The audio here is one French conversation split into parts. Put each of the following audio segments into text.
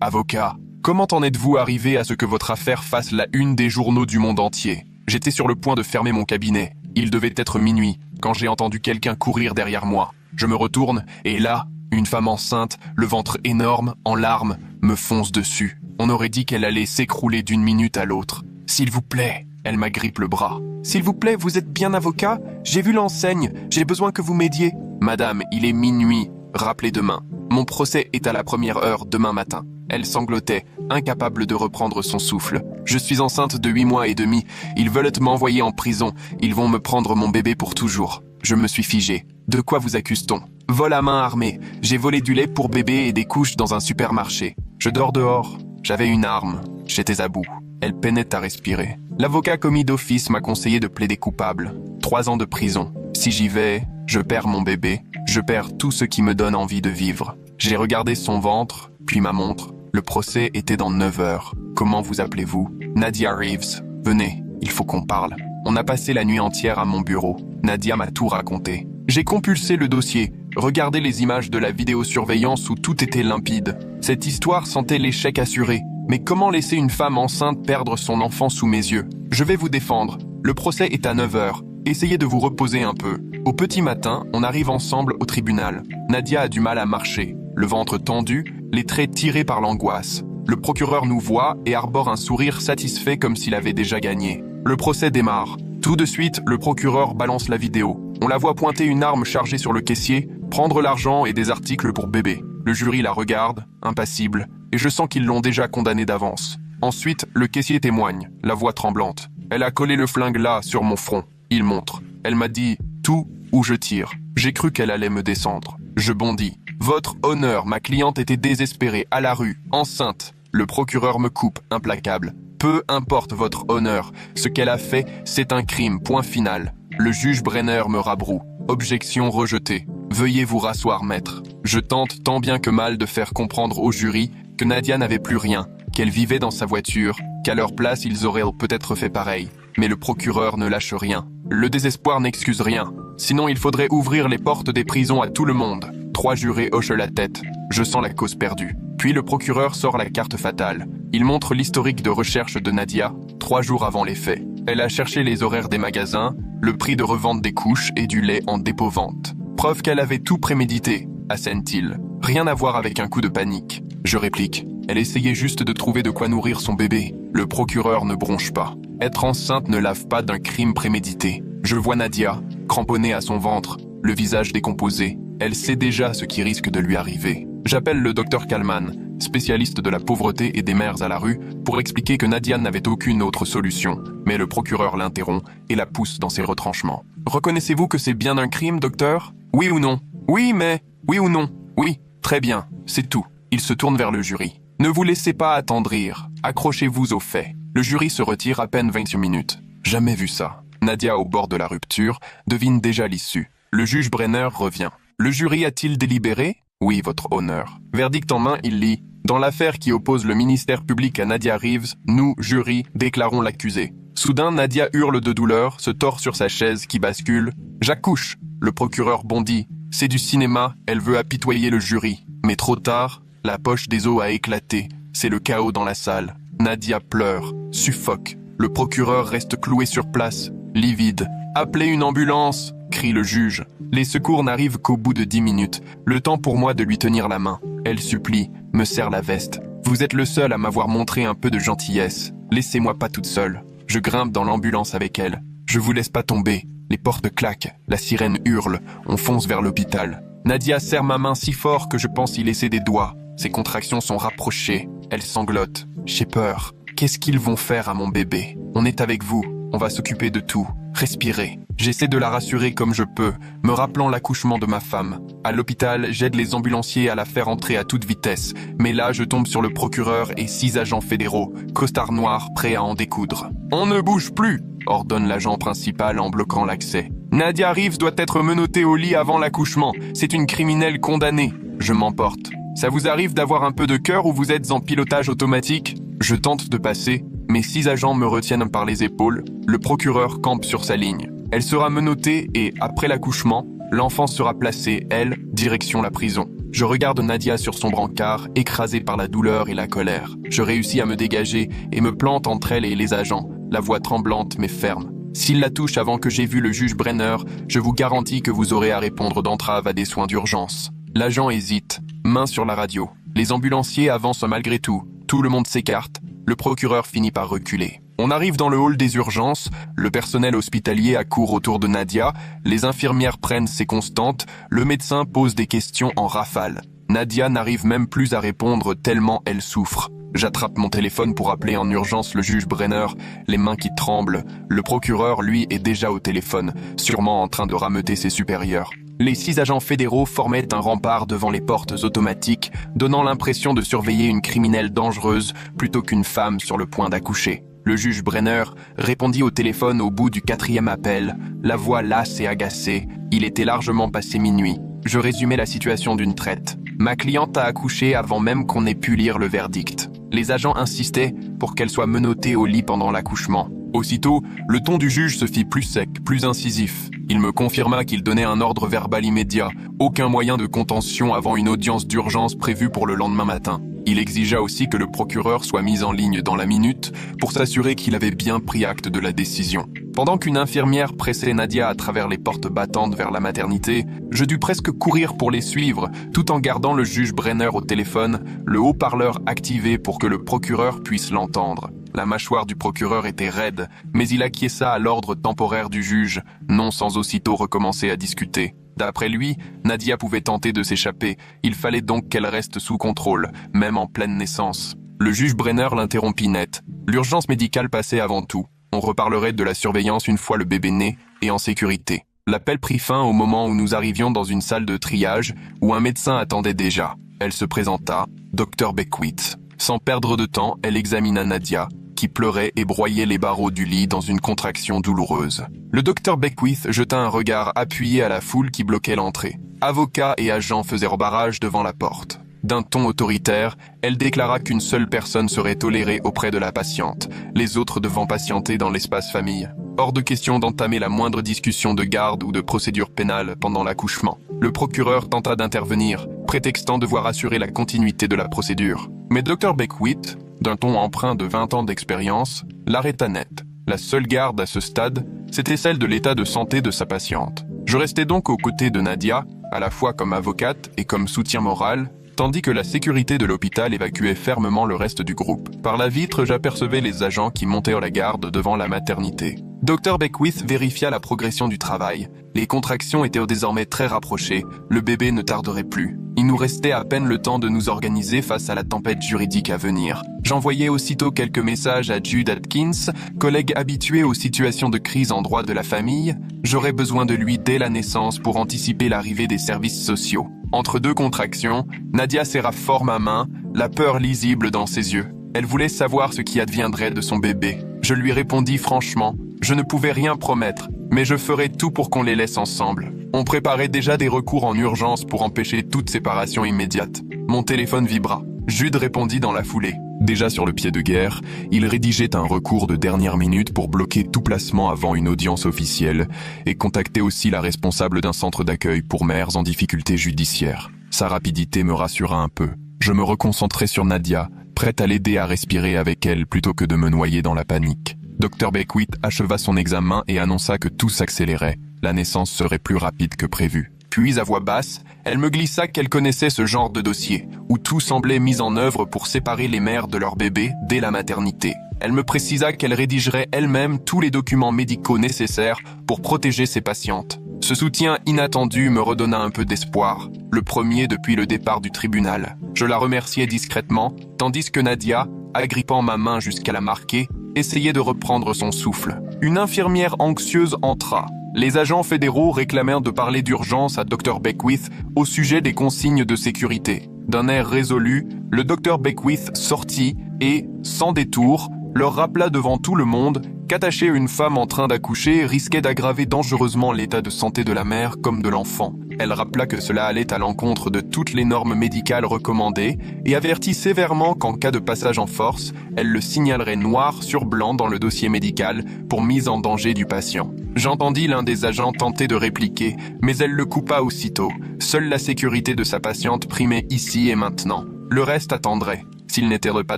Avocat, comment en êtes-vous arrivé à ce que votre affaire fasse la une des journaux du monde entier? J'étais sur le point de fermer mon cabinet. Il devait être minuit, quand j'ai entendu quelqu'un courir derrière moi. Je me retourne, et là, une femme enceinte, le ventre énorme, en larmes, me fonce dessus. On aurait dit qu'elle allait s'écrouler d'une minute à l'autre. « S'il vous plaît !» Elle m'agrippe le bras. « S'il vous plaît, vous êtes bien avocat? J'ai vu l'enseigne, j'ai besoin que vous m'aidiez. »« Madame, il est minuit. Rappelez demain. Mon procès est à la première heure demain matin. » Elle sanglotait, incapable de reprendre son souffle. « Je suis enceinte de 8 mois et demi. Ils veulent m'envoyer en prison. Ils vont me prendre mon bébé pour toujours. » Je me suis figé. « De quoi vous accuse-t-on ? » « Vol à main armée. J'ai volé du lait pour bébé et des couches dans un supermarché. Je dors dehors. J'avais une arme. J'étais à bout. » Elle peinait à respirer. L'avocat commis d'office m'a conseillé de plaider coupable. 3 ans de prison. Si j'y vais, je perds mon bébé. Je perds tout ce qui me donne envie de vivre. J'ai regardé son ventre, puis ma montre. Le procès était dans 9 heures. Comment vous appelez-vous? Nadia Reeves. Venez, il faut qu'on parle. On a passé la nuit entière à mon bureau. Nadia m'a tout raconté. J'ai compulsé le dossier, regardé les images de la vidéosurveillance où tout était limpide. Cette histoire sentait l'échec assuré. Mais comment laisser une femme enceinte perdre son enfant sous mes yeux? Je vais vous défendre. Le procès est à 9 heures. Essayez de vous reposer un peu. Au petit matin, on arrive ensemble au tribunal. Nadia a du mal à marcher, le ventre tendu, les traits tirés par l'angoisse. Le procureur nous voit et arbore un sourire satisfait comme s'il avait déjà gagné. Le procès démarre. Tout de suite, le procureur balance la vidéo. On la voit pointer une arme chargée sur le caissier, prendre l'argent et des articles pour bébé. Le jury la regarde, impassible, et je sens qu'ils l'ont déjà condamnée d'avance. Ensuite, le caissier témoigne, la voix tremblante. Elle a collé le flingue là, sur mon front. Il montre. Elle m'a dit « tout ou je tire ». J'ai cru qu'elle allait me descendre. Je bondis. « Votre honneur, ma cliente était désespérée, à la rue, enceinte ». Le procureur me coupe, implacable. « Peu importe votre honneur, ce qu'elle a fait, c'est un crime, point final ». Le juge Brenner me rabroue. Objection rejetée. Veuillez vous rasseoir, maître. Je tente tant bien que mal de faire comprendre au jury que Nadia n'avait plus rien, qu'elle vivait dans sa voiture, qu'à leur place ils auraient peut-être fait pareil. Mais le procureur ne lâche rien. Le désespoir n'excuse rien. Sinon il faudrait ouvrir les portes des prisons à tout le monde. 3 jurés hochent la tête. Je sens la cause perdue. Puis le procureur sort la carte fatale. Il montre l'historique de recherche de Nadia, 3 jours avant les faits. Elle a cherché les horaires des magasins, le prix de revente des couches et du lait en dépôt-vente. Preuve qu'elle avait tout prémédité, assène-t-il. Rien à voir avec un coup de panique. Je réplique. Elle essayait juste de trouver de quoi nourrir son bébé. Le procureur ne bronche pas. Être enceinte ne lave pas d'un crime prémédité. Je vois Nadia, cramponnée à son ventre, le visage décomposé. Elle sait déjà ce qui risque de lui arriver. J'appelle le docteur Kalman, spécialiste de la pauvreté et des mères à la rue, pour expliquer que Nadia n'avait aucune autre solution. Mais le procureur l'interrompt et la pousse dans ses retranchements. « Reconnaissez-vous que c'est bien un crime, docteur? Oui ou non? Oui, mais... Oui ou non? Oui, très bien, c'est tout. » Il se tourne vers le jury. « Ne vous laissez pas attendrir. Accrochez-vous aux faits. » Le jury se retire à peine 28 minutes. Jamais vu ça. Nadia, au bord de la rupture, devine déjà l'issue. Le juge Brenner revient. « Le jury a-t-il délibéré? » « Oui, votre honneur. » Verdict en main, il lit « Dans l'affaire qui oppose le ministère public à Nadia Reeves, nous, jury, déclarons l'accusé. » Soudain, Nadia hurle de douleur, se tord sur sa chaise qui bascule. « J'accouche !» Le procureur bondit. C'est du cinéma, elle veut apitoyer le jury. Mais trop tard, la poche des os a éclaté. C'est le chaos dans la salle. Nadia pleure, suffoque. Le procureur reste cloué sur place, livide. « Appelez une ambulance !» crie le juge. Les secours n'arrivent qu'au bout de 10 minutes. Le temps pour moi de lui tenir la main. Elle supplie, me serre la veste. « Vous êtes le seul à m'avoir montré un peu de gentillesse. Laissez-moi pas toute seule. » Je grimpe dans l'ambulance avec elle. Je vous laisse pas tomber. Les portes claquent, la sirène hurle. On fonce vers l'hôpital. Nadia serre ma main si fort que je pense y laisser des doigts. Ses contractions sont rapprochées. Elle sanglote. J'ai peur. Qu'est-ce qu'ils vont faire à mon bébé? On est avec vous. On va s'occuper de tout. Respirez. J'essaie de la rassurer comme je peux, me rappelant l'accouchement de ma femme. À l'hôpital, j'aide les ambulanciers à la faire entrer à toute vitesse. Mais là, je tombe sur le procureur et 6 agents fédéraux, costards noirs, prêts à en découdre. « On ne bouge plus !» ordonne l'agent principal en bloquant l'accès. « Nadia Reeves doit être menottée au lit avant l'accouchement. C'est une criminelle condamnée. » Je m'emporte. « Ça vous arrive d'avoir un peu de cœur ou vous êtes en pilotage automatique ?» Je tente de passer, mais 6 agents me retiennent par les épaules. Le procureur campe sur sa ligne. Elle sera menottée et, après l'accouchement, l'enfant sera placé, elle, direction la prison. Je regarde Nadia sur son brancard, écrasée par la douleur et la colère. Je réussis à me dégager et me plante entre elle et les agents, la voix tremblante mais ferme. S'il la touche avant que j'aie vu le juge Brenner, je vous garantis que vous aurez à répondre d'entrave à des soins d'urgence. L'agent hésite, main sur la radio. Les ambulanciers avancent malgré tout. Tout le monde s'écarte. Le procureur finit par reculer. On arrive dans le hall des urgences, le personnel hospitalier accourt autour de Nadia, les infirmières prennent ses constantes, le médecin pose des questions en rafale. Nadia n'arrive même plus à répondre tellement elle souffre. J'attrape mon téléphone pour appeler en urgence le juge Brenner, les mains qui tremblent. Le procureur, lui, est déjà au téléphone, sûrement en train de rameuter ses supérieurs. Les 6 agents fédéraux formaient un rempart devant les portes automatiques, donnant l'impression de surveiller une criminelle dangereuse plutôt qu'une femme sur le point d'accoucher. Le juge Brenner répondit au téléphone au bout du 4e appel, la voix lasse et agacée. Il était largement passé minuit. Je résumais la situation d'une traite. Ma cliente a accouché avant même qu'on ait pu lire le verdict. Les agents insistaient pour qu'elle soit menottée au lit pendant l'accouchement. Aussitôt, le ton du juge se fit plus sec, plus incisif. Il me confirma qu'il donnait un ordre verbal immédiat, aucun moyen de contention avant une audience d'urgence prévue pour le lendemain matin. Il exigea aussi que le procureur soit mis en ligne dans la minute pour s'assurer qu'il avait bien pris acte de la décision. Pendant qu'une infirmière pressait Nadia à travers les portes battantes vers la maternité, je dus presque courir pour les suivre, tout en gardant le juge Brenner au téléphone, le haut-parleur activé pour que le procureur puisse l'entendre. La mâchoire du procureur était raide, mais il acquiesça à l'ordre temporaire du juge, non sans aussitôt recommencer à discuter. D'après lui, Nadia pouvait tenter de s'échapper, il fallait donc qu'elle reste sous contrôle, même en pleine naissance. Le juge Brenner l'interrompit net. L'urgence médicale passait avant tout. On reparlerait de la surveillance une fois le bébé né et en sécurité. L'appel prit fin au moment où nous arrivions dans une salle de triage où un médecin attendait déjà. Elle se présenta, Dr Beckwith. Sans perdre de temps, elle examina Nadia, qui pleurait et broyait les barreaux du lit dans une contraction douloureuse. Le docteur Beckwith jeta un regard appuyé à la foule qui bloquait l'entrée. Avocats et agents faisaient barrage devant la porte. D'un ton autoritaire, elle déclara qu'une seule personne serait tolérée auprès de la patiente, les autres devant patienter dans l'espace famille. Hors de question d'entamer la moindre discussion de garde ou de procédure pénale pendant l'accouchement. Le procureur tenta d'intervenir, prétextant devoir assurer la continuité de la procédure. Mais Dr Beckwith, d'un ton empreint de 20 ans d'expérience, l'arrêta net. La seule garde à ce stade, c'était celle de l'état de santé de sa patiente. Je restais donc aux côtés de Nadia, à la fois comme avocate et comme soutien moral, tandis que la sécurité de l'hôpital évacuait fermement le reste du groupe. Par la vitre, j'apercevais les agents qui montaient la garde devant la maternité. Dr Beckwith vérifia la progression du travail. Les contractions étaient désormais très rapprochées, le bébé ne tarderait plus. Il nous restait à peine le temps de nous organiser face à la tempête juridique à venir. J'envoyai aussitôt quelques messages à Jude Atkins, collègue habitué aux situations de crise en droit de la famille. J'aurais besoin de lui dès la naissance pour anticiper l'arrivée des services sociaux. Entre 2 contractions, Nadia serra fort ma main, la peur lisible dans ses yeux. Elle voulait savoir ce qui adviendrait de son bébé. Je lui répondis franchement, je ne pouvais rien promettre, mais je ferai tout pour qu'on les laisse ensemble. On préparait déjà des recours en urgence pour empêcher toute séparation immédiate. Mon téléphone vibra. Jude répondit dans la foulée. Déjà sur le pied de guerre, il rédigeait un recours de dernière minute pour bloquer tout placement avant une audience officielle et contactait aussi la responsable d'un centre d'accueil pour mères en difficulté judiciaire. Sa rapidité me rassura un peu. Je me reconcentrai sur Nadia, prête à l'aider à respirer avec elle plutôt que de me noyer dans la panique. Dr Beckwith acheva son examen et annonça que tout s'accélérait. La naissance serait plus rapide que prévu. Puis, à voix basse, elle me glissa qu'elle connaissait ce genre de dossier, où tout semblait mis en œuvre pour séparer les mères de leur bébé dès la maternité. Elle me précisa qu'elle rédigerait elle-même tous les documents médicaux nécessaires pour protéger ses patientes. Ce soutien inattendu me redonna un peu d'espoir, le premier depuis le départ du tribunal. Je la remerciai discrètement, tandis que Nadia, agrippant ma main jusqu'à la marquer, essayait de reprendre son souffle. Une infirmière anxieuse entra. Les agents fédéraux réclamèrent de parler d'urgence à Dr Beckwith au sujet des consignes de sécurité. D'un air résolu, le Dr Beckwith sortit et, sans détour, leur rappela devant tout le monde qu'attacher une femme en train d'accoucher risquait d'aggraver dangereusement l'état de santé de la mère comme de l'enfant. Elle rappela que cela allait à l'encontre de toutes les normes médicales recommandées et avertit sévèrement qu'en cas de passage en force, elle le signalerait noir sur blanc dans le dossier médical pour mise en danger du patient. J'entendis l'un des agents tenter de répliquer, mais elle le coupa aussitôt. Seule la sécurité de sa patiente primait ici et maintenant. Le reste attendrait. S'ils n'étaient pas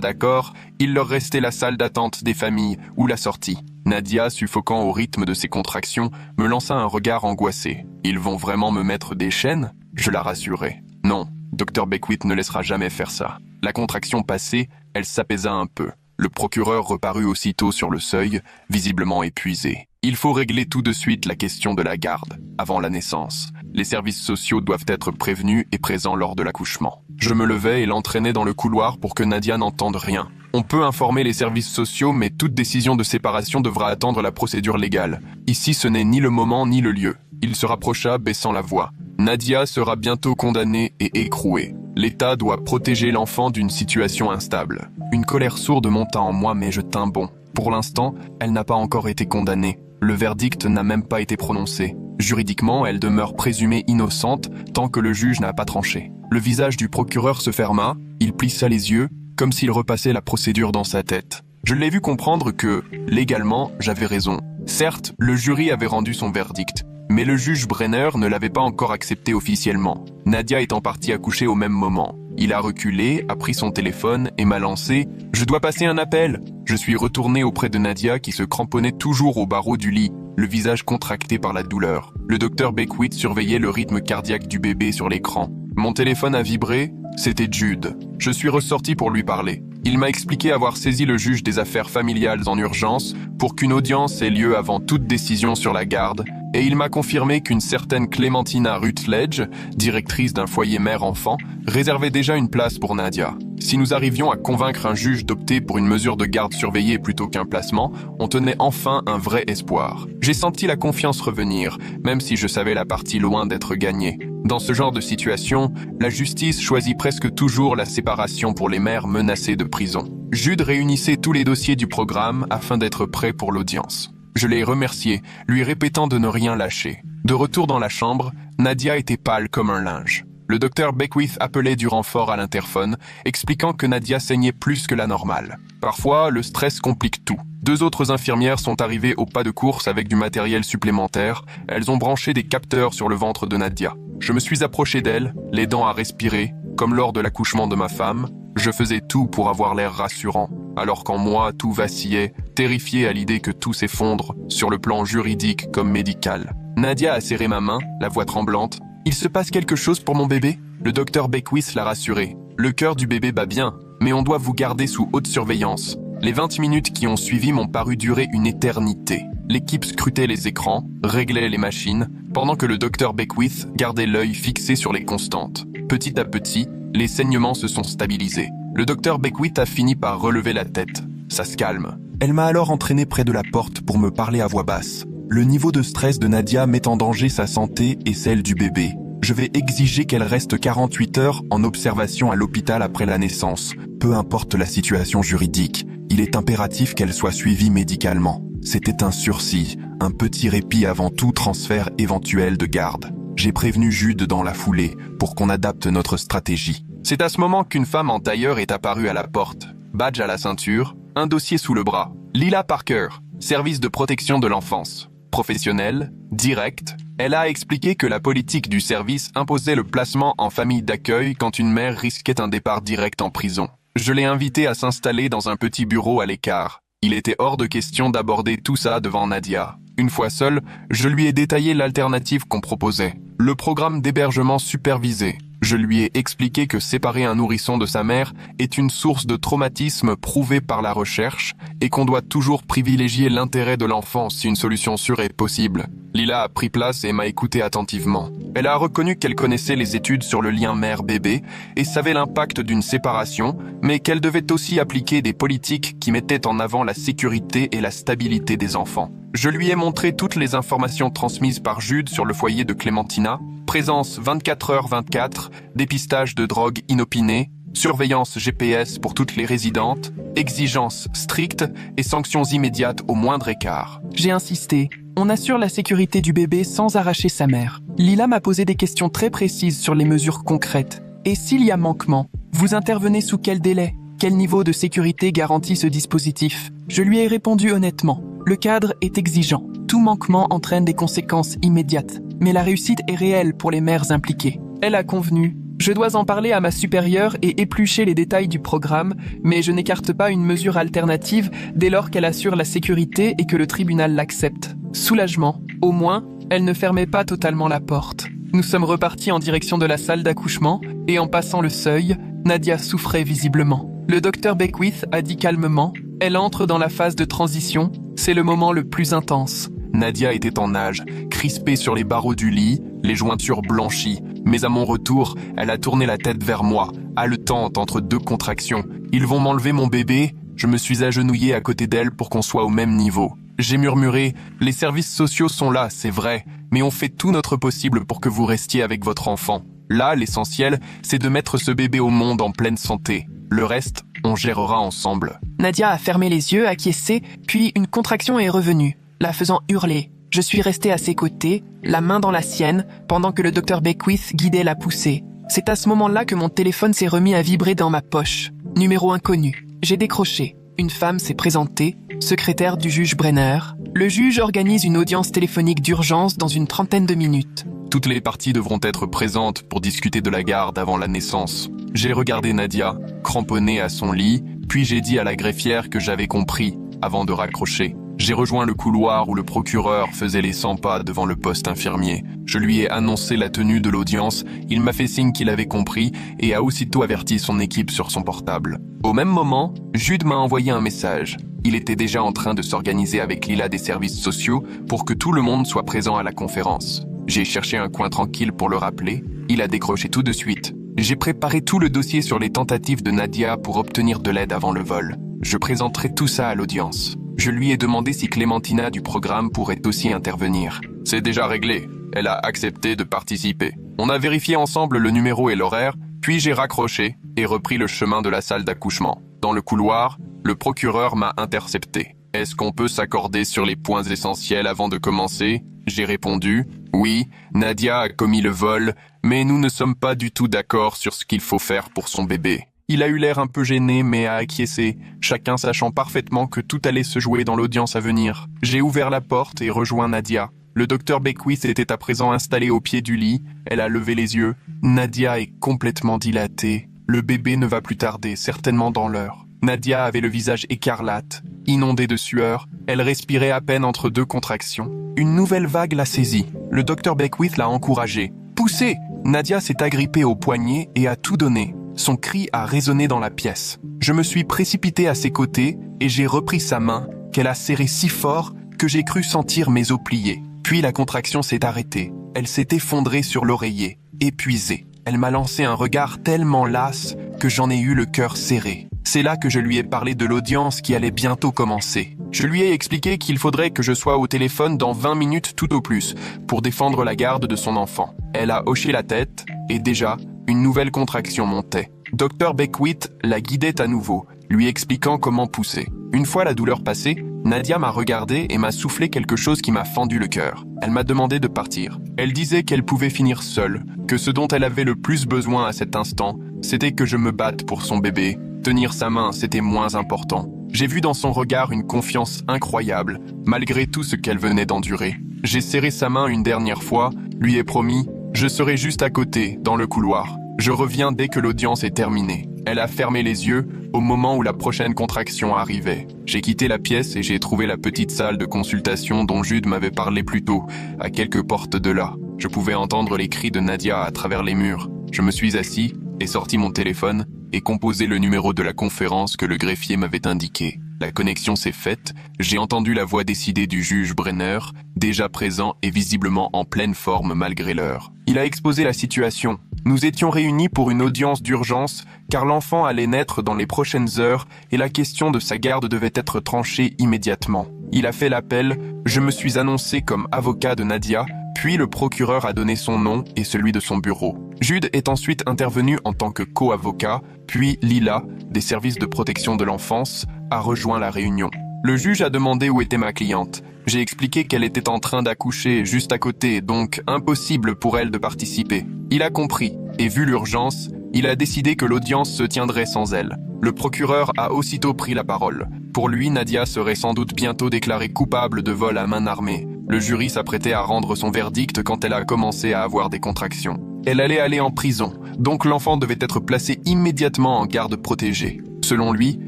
d'accord, il leur restait la salle d'attente des familles ou la sortie. Nadia, suffoquant au rythme de ses contractions, me lança un regard angoissé. « Ils vont vraiment me mettre des chaînes ?» Je la rassurai. « Non, Dr Beckwith ne laissera jamais faire ça. » La contraction passée, elle s'apaisa un peu. Le procureur reparut aussitôt sur le seuil, visiblement épuisé. « Il faut régler tout de suite la question de la garde, avant la naissance. Les services sociaux doivent être prévenus et présents lors de l'accouchement. » Je me levai et l'entraînai dans le couloir pour que Nadia n'entende rien. On peut informer les services sociaux, mais toute décision de séparation devra attendre la procédure légale. Ici, ce n'est ni le moment ni le lieu. Il se rapprocha, baissant la voix. Nadia sera bientôt condamnée et écrouée. L'État doit protéger l'enfant d'une situation instable. Une colère sourde monta en moi, mais je tins bon. Pour l'instant, elle n'a pas encore été condamnée. Le verdict n'a même pas été prononcé. Juridiquement, elle demeure présumée innocente tant que le juge n'a pas tranché. Le visage du procureur se ferma, il plissa les yeux, comme s'il repassait la procédure dans sa tête. Je l'ai vu comprendre que, légalement, j'avais raison. Certes, le jury avait rendu son verdict, mais le juge Brenner ne l'avait pas encore accepté officiellement. Nadia étant partie accoucher au même moment. Il a reculé, a pris son téléphone et m'a lancé « Je dois passer un appel !» Je suis retourné auprès de Nadia qui se cramponnait toujours au barreau du lit, le visage contracté par la douleur. Le docteur Beckwith surveillait le rythme cardiaque du bébé sur l'écran. Mon téléphone a vibré, c'était Jude. Je suis ressorti pour lui parler. Il m'a expliqué avoir saisi le juge des affaires familiales en urgence pour qu'une audience ait lieu avant toute décision sur la garde, et il m'a confirmé qu'une certaine Clementina Rutledge, directrice d'un foyer mère-enfant, réservait déjà une place pour Nadia. Si nous arrivions à convaincre un juge d'opter pour une mesure de garde surveillée plutôt qu'un placement, on tenait enfin un vrai espoir. J'ai senti la confiance revenir, même si je savais la partie loin d'être gagnée. Dans ce genre de situation, la justice choisit presque toujours la séparation pour les mères menacées de prison. Jude réunissait tous les dossiers du programme afin d'être prêt pour l'audience. Je l'ai remercié, lui répétant de ne rien lâcher. De retour dans la chambre, Nadia était pâle comme un linge. Le docteur Beckwith appelait du renfort à l'interphone, expliquant que Nadia saignait plus que la normale. Parfois, le stress complique tout. 2 autres infirmières sont arrivées au pas de course avec du matériel supplémentaire. Elles ont branché des capteurs sur le ventre de Nadia. Je me suis approché d'elle, l'aidant à respirer, comme lors de l'accouchement de ma femme. Je faisais tout pour avoir l'air rassurant, alors qu'en moi, tout vacillait, terrifié à l'idée que tout s'effondre, sur le plan juridique comme médical. Nadia a serré ma main, la voix tremblante. « Il se passe quelque chose pour mon bébé ?» Le docteur Beckwith l'a rassuré. « Le cœur du bébé bat bien, mais on doit vous garder sous haute surveillance. » Les 20 minutes qui ont suivi m'ont paru durer une éternité. L'équipe scrutait les écrans, réglait les machines, pendant que le docteur Beckwith gardait l'œil fixé sur les constantes. Petit à petit, les saignements se sont stabilisés. Le docteur Beckwith a fini par relever la tête. Ça se calme. Elle m'a alors entraîné près de la porte pour me parler à voix basse. Le niveau de stress de Nadia met en danger sa santé et celle du bébé. Je vais exiger qu'elle reste 48 heures en observation à l'hôpital après la naissance. Peu importe la situation juridique, il est impératif qu'elle soit suivie médicalement. C'était un sursis, un petit répit avant tout transfert éventuel de garde. J'ai prévenu Jude dans la foulée pour qu'on adapte notre stratégie. C'est à ce moment qu'une femme en tailleur est apparue à la porte. Badge à la ceinture, un dossier sous le bras. Lila Parker, service de protection de l'enfance. Professionnelle, directe, elle a expliqué que la politique du service imposait le placement en famille d'accueil quand une mère risquait un départ direct en prison. Je l'ai invitée à s'installer dans un petit bureau à l'écart. Il était hors de question d'aborder tout ça devant Nadia. Une fois seule, je lui ai détaillé l'alternative qu'on proposait. Le programme d'hébergement supervisé. Je lui ai expliqué que séparer un nourrisson de sa mère est une source de traumatisme prouvée par la recherche et qu'on doit toujours privilégier l'intérêt de l'enfant si une solution sûre est possible. Lila a pris place et m'a écouté attentivement. Elle a reconnu qu'elle connaissait les études sur le lien mère-bébé et savait l'impact d'une séparation, mais qu'elle devait aussi appliquer des politiques qui mettaient en avant la sécurité et la stabilité des enfants. Je lui ai montré toutes les informations transmises par Jude sur le foyer de Clementina, présence 24h24, dépistage de drogue inopinée, surveillance GPS pour toutes les résidentes, exigences strictes et sanctions immédiates au moindre écart. J'ai insisté. On assure la sécurité du bébé sans arracher sa mère. Lila m'a posé des questions très précises sur les mesures concrètes. Et s'il y a manquement, vous intervenez sous quel délai ? Quel niveau de sécurité garantit ce dispositif ? Je lui ai répondu honnêtement. Le cadre est exigeant. Tout Tout manquement entraîne des conséquences immédiates, mais la réussite est réelle pour les mères impliquées. Elle a convenu. Je dois en parler à ma supérieure et éplucher les détails du programme, mais je n'écarte pas une mesure alternative dès lors qu'elle assure la sécurité et que le tribunal l'accepte. Soulagement. Au moins, elle ne fermait pas totalement la porte. Nous sommes repartis en direction de la salle d'accouchement et en passant le seuil, Nadia souffrait visiblement. Le docteur Beckwith a dit calmement « Elle entre dans la phase de transition, c'est le moment le plus intense. » Nadia était en nage, crispée sur les barreaux du lit, les jointures blanchies. Mais à mon retour, elle a tourné la tête vers moi, haletante entre deux contractions. Ils vont m'enlever mon bébé. Je me suis agenouillé à côté d'elle pour qu'on soit au même niveau. J'ai murmuré, les services sociaux sont là, c'est vrai, mais on fait tout notre possible pour que vous restiez avec votre enfant. Là, l'essentiel, c'est de mettre ce bébé au monde en pleine santé. Le reste, on gérera ensemble. Nadia a fermé les yeux, acquiescé, puis une contraction est revenue, la faisant hurler. Je suis resté à ses côtés, la main dans la sienne, pendant que le docteur Beckwith guidait la poussée. C'est à ce moment-là que mon téléphone s'est remis à vibrer dans ma poche. Numéro inconnu. J'ai décroché. Une femme s'est présentée, secrétaire du juge Brenner. Le juge organise une audience téléphonique d'urgence dans une 30aine de minutes. Toutes les parties devront être présentes pour discuter de la garde avant la naissance. J'ai regardé Nadia, cramponnée à son lit, puis j'ai dit à la greffière que j'avais compris, avant de raccrocher. J'ai rejoint le couloir où le procureur faisait les 100 pas devant le poste infirmier. Je lui ai annoncé la tenue de l'audience, il m'a fait signe qu'il avait compris et a aussitôt averti son équipe sur son portable. Au même moment, Jude m'a envoyé un message. Il était déjà en train de s'organiser avec Lila des services sociaux pour que tout le monde soit présent à la conférence. J'ai cherché un coin tranquille pour le rappeler, il a décroché tout de suite. J'ai préparé tout le dossier sur les tentatives de Nadia pour obtenir de l'aide avant le vol. Je présenterai tout ça à l'audience. Je lui ai demandé si Clémentina du programme pourrait aussi intervenir. C'est déjà réglé. Elle a accepté de participer. On a vérifié ensemble le numéro et l'horaire, puis j'ai raccroché et repris le chemin de la salle d'accouchement. Dans le couloir, le procureur m'a intercepté. Est-ce qu'on peut s'accorder sur les points essentiels avant de commencer ? J'ai répondu, oui, Nadia a commis le vol, mais nous ne sommes pas du tout d'accord sur ce qu'il faut faire pour son bébé. Il a eu l'air un peu gêné, mais a acquiescé, chacun sachant parfaitement que tout allait se jouer dans l'audience à venir. J'ai ouvert la porte et rejoint Nadia. Le docteur Beckwith était à présent installé au pied du lit. Elle a levé les yeux. Nadia est complètement dilatée. Le bébé ne va plus tarder, certainement dans l'heure. Nadia avait le visage écarlate, inondé de sueur. Elle respirait à peine entre deux contractions. Une nouvelle vague l'a saisie. Le docteur Beckwith l'a encouragée. « Poussez !» Nadia s'est agrippée au poignet et a tout donné. Son cri a résonné dans la pièce. Je me suis précipité à ses côtés et j'ai repris sa main qu'elle a serrée si fort que j'ai cru sentir mes os plier. Puis la contraction s'est arrêtée. Elle s'est effondrée sur l'oreiller, épuisée. Elle m'a lancé un regard tellement las que j'en ai eu le cœur serré. C'est là que je lui ai parlé de l'audience qui allait bientôt commencer. Je lui ai expliqué qu'il faudrait que je sois au téléphone dans 20 minutes tout au plus pour défendre la garde de son enfant. Elle a hoché la tête et déjà, une nouvelle contraction montait. Dr Beckwith la guidait à nouveau, lui expliquant comment pousser. Une fois la douleur passée, Nadia m'a regardé et m'a soufflé quelque chose qui m'a fendu le cœur. Elle m'a demandé de partir. Elle disait qu'elle pouvait finir seule, que ce dont elle avait le plus besoin à cet instant, c'était que je me batte pour son bébé. Tenir sa main, c'était moins important. J'ai vu dans son regard une confiance incroyable, malgré tout ce qu'elle venait d'endurer. J'ai serré sa main une dernière fois, lui ai promis, je serai juste à côté, dans le couloir. Je reviens dès que l'audience est terminée. Elle a fermé les yeux au moment où la prochaine contraction arrivait. J'ai quitté la pièce et j'ai trouvé la petite salle de consultation dont Jude m'avait parlé plus tôt, à quelques portes de là. Je pouvais entendre les cris de Nadia à travers les murs. Je me suis assis et sorti mon téléphone et composé le numéro de la conférence que le greffier m'avait indiqué. La connexion s'est faite, j'ai entendu la voix décidée du juge Brenner, déjà présent et visiblement en pleine forme malgré l'heure. Il a exposé la situation. Nous étions réunis pour une audience d'urgence car l'enfant allait naître dans les prochaines heures et la question de sa garde devait être tranchée immédiatement. Il a fait l'appel, je me suis annoncé comme avocat de Nadia, puis le procureur a donné son nom et celui de son bureau. Jude est ensuite intervenu en tant que co-avocat, puis Lila, des services de protection de l'enfance, a rejoint la réunion. Le juge a demandé où était ma cliente. J'ai expliqué qu'elle était en train d'accoucher juste à côté, donc impossible pour elle de participer. Il a compris, et vu l'urgence, il a décidé que l'audience se tiendrait sans elle. Le procureur a aussitôt pris la parole. Pour lui, Nadia serait sans doute bientôt déclarée coupable de vol à main armée. Le jury s'apprêtait à rendre son verdict quand elle a commencé à avoir des contractions. Elle allait aller en prison, donc l'enfant devait être placé immédiatement en garde protégée. Selon lui,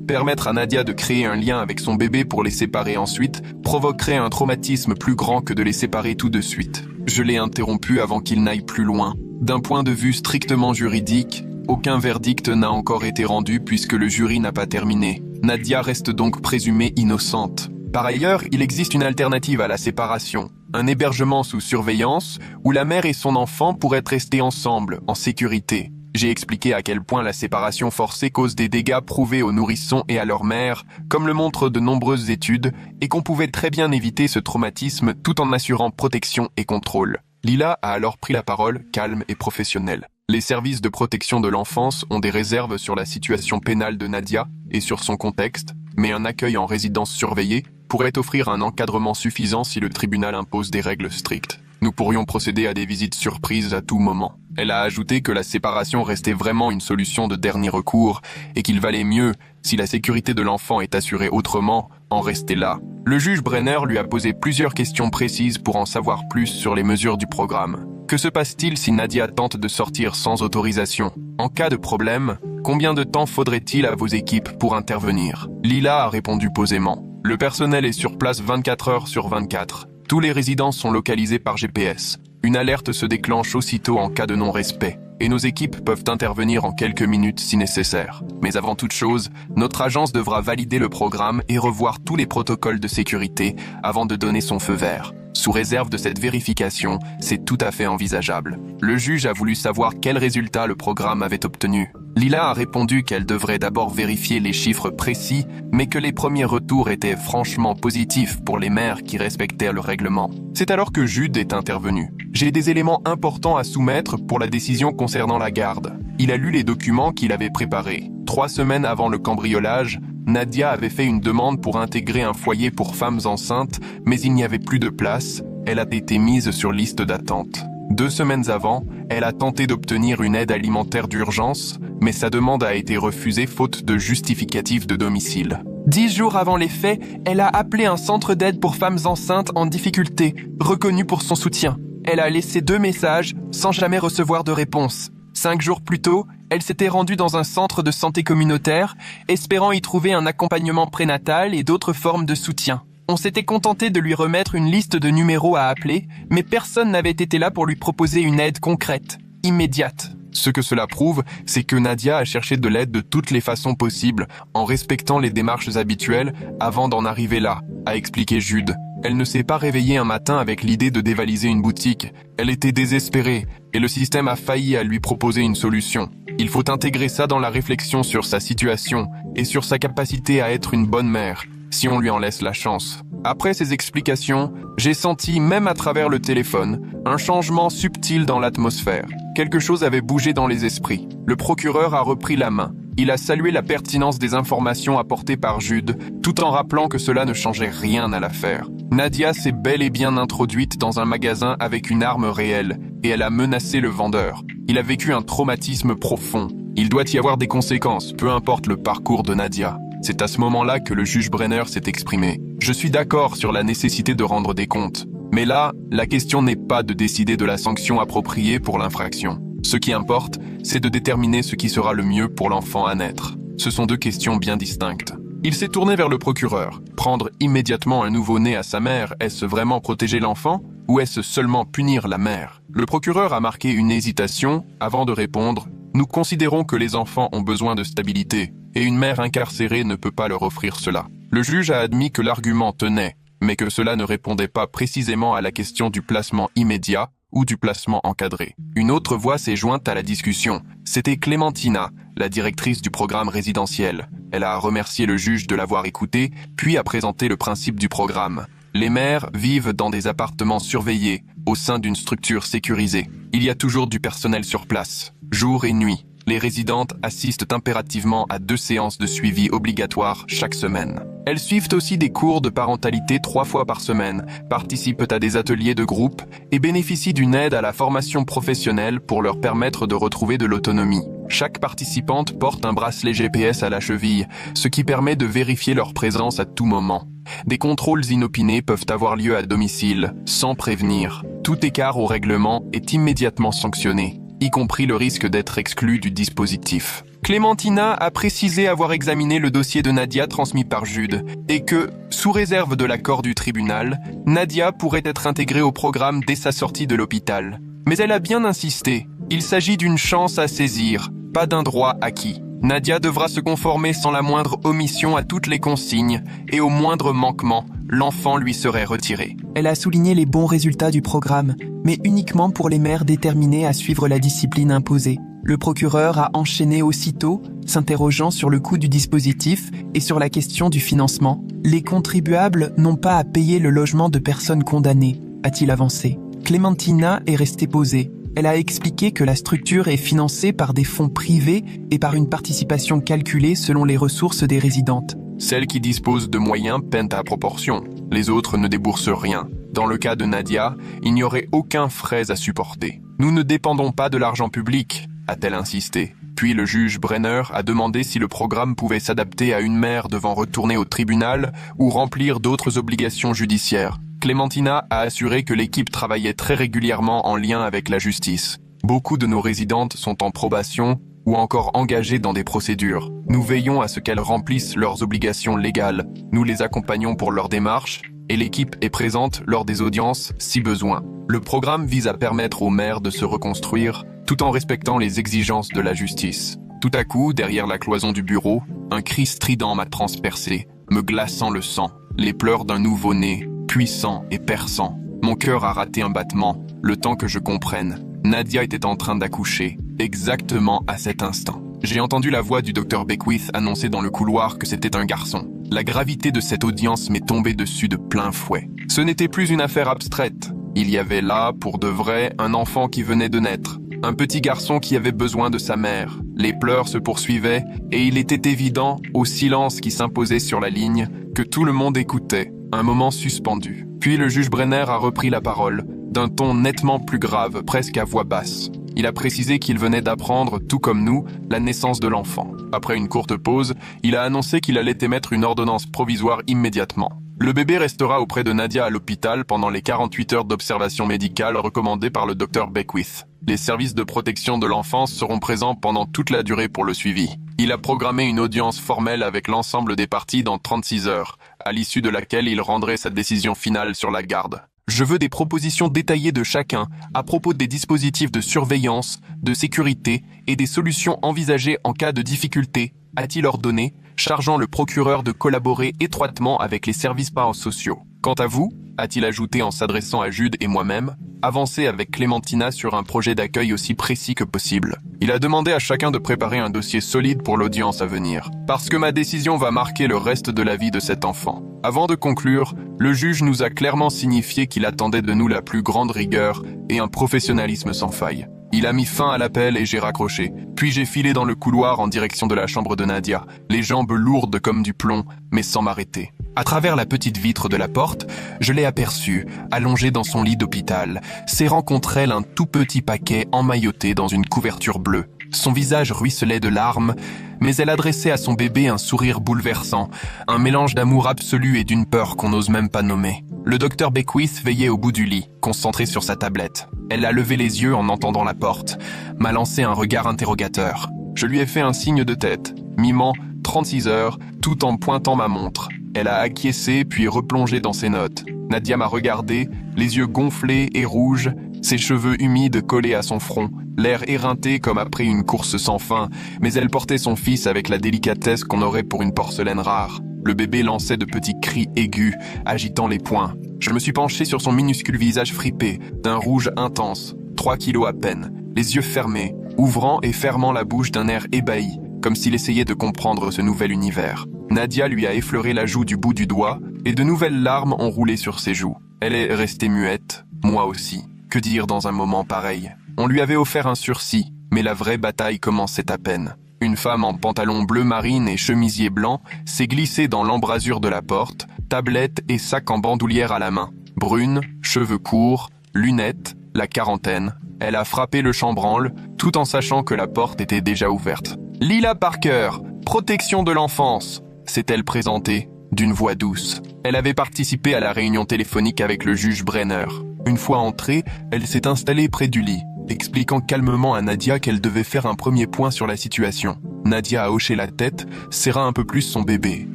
permettre à Nadia de créer un lien avec son bébé pour les séparer ensuite provoquerait un traumatisme plus grand que de les séparer tout de suite. Je l'ai interrompu avant qu'il n'aille plus loin. D'un point de vue strictement juridique, aucun verdict n'a encore été rendu puisque le jury n'a pas terminé. Nadia reste donc présumée innocente. Par ailleurs, il existe une alternative à la séparation, un hébergement sous surveillance où la mère et son enfant pourraient rester ensemble, en sécurité. J'ai expliqué à quel point la séparation forcée cause des dégâts prouvés aux nourrissons et à leur mère, comme le montrent de nombreuses études, et qu'on pouvait très bien éviter ce traumatisme tout en assurant protection et contrôle. Lila a alors pris la parole, calme et professionnelle. Les services de protection de l'enfance ont des réserves sur la situation pénale de Nadia et sur son contexte, mais un accueil en résidence surveillée pourrait offrir un encadrement suffisant si le tribunal impose des règles strictes. Nous pourrions procéder à des visites surprises à tout moment. Elle a ajouté que la séparation restait vraiment une solution de dernier recours et qu'il valait mieux, si la sécurité de l'enfant est assurée autrement, en rester là. Le juge Brenner lui a posé plusieurs questions précises pour en savoir plus sur les mesures du programme. Que se passe-t-il si Nadia tente de sortir sans autorisation? En cas de problème, combien de temps faudrait-il à vos équipes pour intervenir? Lila a répondu posément. Le personnel est sur place 24 heures sur 24. Tous les résidents sont localisés par GPS. Une alerte se déclenche aussitôt en cas de non-respect, et nos équipes peuvent intervenir en quelques minutes si nécessaire. Mais avant toute chose, notre agence devra valider le programme et revoir tous les protocoles de sécurité avant de donner son feu vert. Sous réserve de cette vérification, c'est tout à fait envisageable. Le juge a voulu savoir quels résultats le programme avait obtenus. Lila a répondu qu'elle devrait d'abord vérifier les chiffres précis, mais que les premiers retours étaient franchement positifs pour les mères qui respectaient le règlement. C'est alors que Jude est intervenu. J'ai des éléments importants à soumettre pour la décision concernant la garde. Il a lu les documents qu'il avait préparés. 3 semaines avant le cambriolage, Nadia avait fait une demande pour intégrer un foyer pour femmes enceintes, mais il n'y avait plus de place. Elle a été mise sur liste d'attente. 2 semaines avant, elle a tenté d'obtenir une aide alimentaire d'urgence, mais sa demande a été refusée faute de justificatif de domicile. 10 jours avant les faits, elle a appelé un centre d'aide pour femmes enceintes en difficulté, reconnu pour son soutien. Elle a laissé 2 messages sans jamais recevoir de réponse. 5 jours plus tôt, elle s'était rendue dans un centre de santé communautaire, espérant y trouver un accompagnement prénatal et d'autres formes de soutien. On s'était contenté de lui remettre une liste de numéros à appeler, mais personne n'avait été là pour lui proposer une aide concrète, immédiate. Ce que cela prouve, c'est que Nadia a cherché de l'aide de toutes les façons possibles, en respectant les démarches habituelles avant d'en arriver là, a expliqué Jude. Elle ne s'est pas réveillée un matin avec l'idée de dévaliser une boutique. Elle était désespérée, et le système a failli à lui proposer une solution. Il faut intégrer ça dans la réflexion sur sa situation, et sur sa capacité à être une bonne mère, si on lui en laisse la chance. Après ces explications, j'ai senti, même à travers le téléphone, un changement subtil dans l'atmosphère. Quelque chose avait bougé dans les esprits. Le procureur a repris la main. Il a salué la pertinence des informations apportées par Jude, tout en rappelant que cela ne changeait rien à l'affaire. Nadia s'est bel et bien introduite dans un magasin avec une arme réelle, et elle a menacé le vendeur. Il a vécu un traumatisme profond. Il doit y avoir des conséquences, peu importe le parcours de Nadia. C'est à ce moment-là que le juge Brenner s'est exprimé. Je suis d'accord sur la nécessité de rendre des comptes. Mais là, la question n'est pas de décider de la sanction appropriée pour l'infraction. Ce qui importe, c'est de déterminer ce qui sera le mieux pour l'enfant à naître. Ce sont 2 questions bien distinctes. Il s'est tourné vers le procureur. Prendre immédiatement un nouveau-né à sa mère, est-ce vraiment protéger l'enfant ou est-ce seulement punir la mère? Le procureur a marqué une hésitation avant de répondre. Nous considérons que les enfants ont besoin de stabilité et une mère incarcérée ne peut pas leur offrir cela. Le juge a admis que l'argument tenait, mais que cela ne répondait pas précisément à la question du placement immédiat ou du placement encadré. Une autre voix s'est jointe à la discussion. C'était Clémentina, la directrice du programme résidentiel. Elle a remercié le juge de l'avoir écouté, puis a présenté le principe du programme. Les mères vivent dans des appartements surveillés, au sein d'une structure sécurisée. Il y a toujours du personnel sur place, jour et nuit. Les résidentes assistent impérativement à 2 séances de suivi obligatoires chaque semaine. Elles suivent aussi des cours de parentalité 3 fois par semaine, participent à des ateliers de groupe et bénéficient d'une aide à la formation professionnelle pour leur permettre de retrouver de l'autonomie. Chaque participante porte un bracelet GPS à la cheville, ce qui permet de vérifier leur présence à tout moment. Des contrôles inopinés peuvent avoir lieu à domicile, sans prévenir. Tout écart au règlement est immédiatement sanctionné, y compris le risque d'être exclu du dispositif. Clémentina a précisé avoir examiné le dossier de Nadia transmis par Jude et que, sous réserve de l'accord du tribunal, Nadia pourrait être intégrée au programme dès sa sortie de l'hôpital. Mais elle a bien insisté, il s'agit d'une chance à saisir, pas d'un droit acquis. Nadia devra se conformer sans la moindre omission à toutes les consignes et au moindre manquement, l'enfant lui serait retiré. Elle a souligné les bons résultats du programme, mais uniquement pour les mères déterminées à suivre la discipline imposée. Le procureur a enchaîné aussitôt, s'interrogeant sur le coût du dispositif et sur la question du financement. Les contribuables n'ont pas à payer le logement de personnes condamnées, a-t-il avancé. Clémentina est restée posée. Elle a expliqué que la structure est financée par des fonds privés et par une participation calculée selon les ressources des résidentes. Celles qui disposent de moyens peinent à proportion. Les autres ne déboursent rien. Dans le cas de Nadia, il n'y aurait aucun frais à supporter. Nous ne dépendons pas de l'argent public, a-t-elle insisté. Puis le juge Brenner a demandé si le programme pouvait s'adapter à une mère devant retourner au tribunal ou remplir d'autres obligations judiciaires. Clémentina a assuré que l'équipe travaillait très régulièrement en lien avec la justice. Beaucoup de nos résidentes sont en probation ou encore engagées dans des procédures. Nous veillons à ce qu'elles remplissent leurs obligations légales. Nous les accompagnons pour leurs démarches et l'équipe est présente lors des audiences si besoin. Le programme vise à permettre aux mères de se reconstruire tout en respectant les exigences de la justice. Tout à coup, derrière la cloison du bureau, un cri strident m'a transpercé, me glaçant le sang. Les pleurs d'un nouveau-né, puissant et perçant. Mon cœur a raté un battement, le temps que je comprenne. Nadia était en train d'accoucher, exactement à cet instant. J'ai entendu la voix du Dr Beckwith annoncer dans le couloir que c'était un garçon. La gravité de cette audience m'est tombée dessus de plein fouet. Ce n'était plus une affaire abstraite. Il y avait là, pour de vrai, un enfant qui venait de naître. Un petit garçon qui avait besoin de sa mère. Les pleurs se poursuivaient et il était évident, au silence qui s'imposait sur la ligne, que tout le monde écoutait. Un moment suspendu. Puis le juge Brenner a repris la parole, d'un ton nettement plus grave, presque à voix basse. Il a précisé qu'il venait d'apprendre, tout comme nous, la naissance de l'enfant. Après une courte pause, il a annoncé qu'il allait émettre une ordonnance provisoire immédiatement. Le bébé restera auprès de Nadia à l'hôpital pendant les 48 heures d'observation médicale recommandées par le Dr Beckwith. Les services de protection de l'enfance seront présents pendant toute la durée pour le suivi. Il a programmé une audience formelle avec l'ensemble des parties dans 36 heures, à l'issue de laquelle il rendrait sa décision finale sur la garde. Je veux des propositions détaillées de chacun à propos des dispositifs de surveillance, de sécurité et des solutions envisagées en cas de difficulté, a-t-il ordonné, chargeant le procureur de collaborer étroitement avec les services parasociaux. Quant à vous, a-t-il ajouté en s'adressant à Jude et moi-même, avancez avec Clémentina sur un projet d'accueil aussi précis que possible. Il a demandé à chacun de préparer un dossier solide pour l'audience à venir, parce que ma décision va marquer le reste de la vie de cet enfant. Avant de conclure, le juge nous a clairement signifié qu'il attendait de nous la plus grande rigueur et un professionnalisme sans faille. Il a mis fin à l'appel et j'ai raccroché. Puis j'ai filé dans le couloir en direction de la chambre de Nadia, les jambes lourdes comme du plomb, mais sans m'arrêter. À travers la petite vitre de la porte, je l'ai aperçue, allongée dans son lit d'hôpital, serrant contre elle un tout petit paquet emmailloté dans une couverture bleue. Son visage ruisselait de larmes, mais elle adressait à son bébé un sourire bouleversant, un mélange d'amour absolu et d'une peur qu'on n'ose même pas nommer. Le docteur Beckwith veillait au bout du lit, concentré sur sa tablette. Elle a levé les yeux en entendant la porte, m'a lancé un regard interrogateur. Je lui ai fait un signe de tête, mimant 36 heures, tout en pointant ma montre. Elle a acquiescé puis replongé dans ses notes. Nadia m'a regardé, les yeux gonflés et rouges, ses cheveux humides collés à son front, l'air éreinté comme après une course sans fin, mais elle portait son fils avec la délicatesse qu'on aurait pour une porcelaine rare. Le bébé lançait de petits cris aigus, agitant les poings. Je me suis penché sur son minuscule visage fripé, d'un rouge intense, 3 kilos à peine, les yeux fermés, ouvrant et fermant la bouche d'un air ébahi, comme s'il essayait de comprendre ce nouvel univers. Nadia lui a effleuré la joue du bout du doigt, et de nouvelles larmes ont roulé sur ses joues. Elle est restée muette, moi aussi. Que dire dans un moment pareil? On lui avait offert un sursis, mais la vraie bataille commençait à peine. Une femme en pantalon bleu marine et chemisier blanc s'est glissée dans l'embrasure de la porte, tablette et sac en bandoulière à la main. Brune, cheveux courts, lunettes, la quarantaine. Elle a frappé le chambranle, tout en sachant que la porte était déjà ouverte. « Lila Parker, protection de l'enfance !» s'est-elle présentée, d'une voix douce. Elle avait participé à la réunion téléphonique avec le juge Brenner. Une fois entrée, elle s'est installée près du lit, expliquant calmement à Nadia qu'elle devait faire un premier point sur la situation. Nadia a hoché la tête, serra un peu plus son bébé.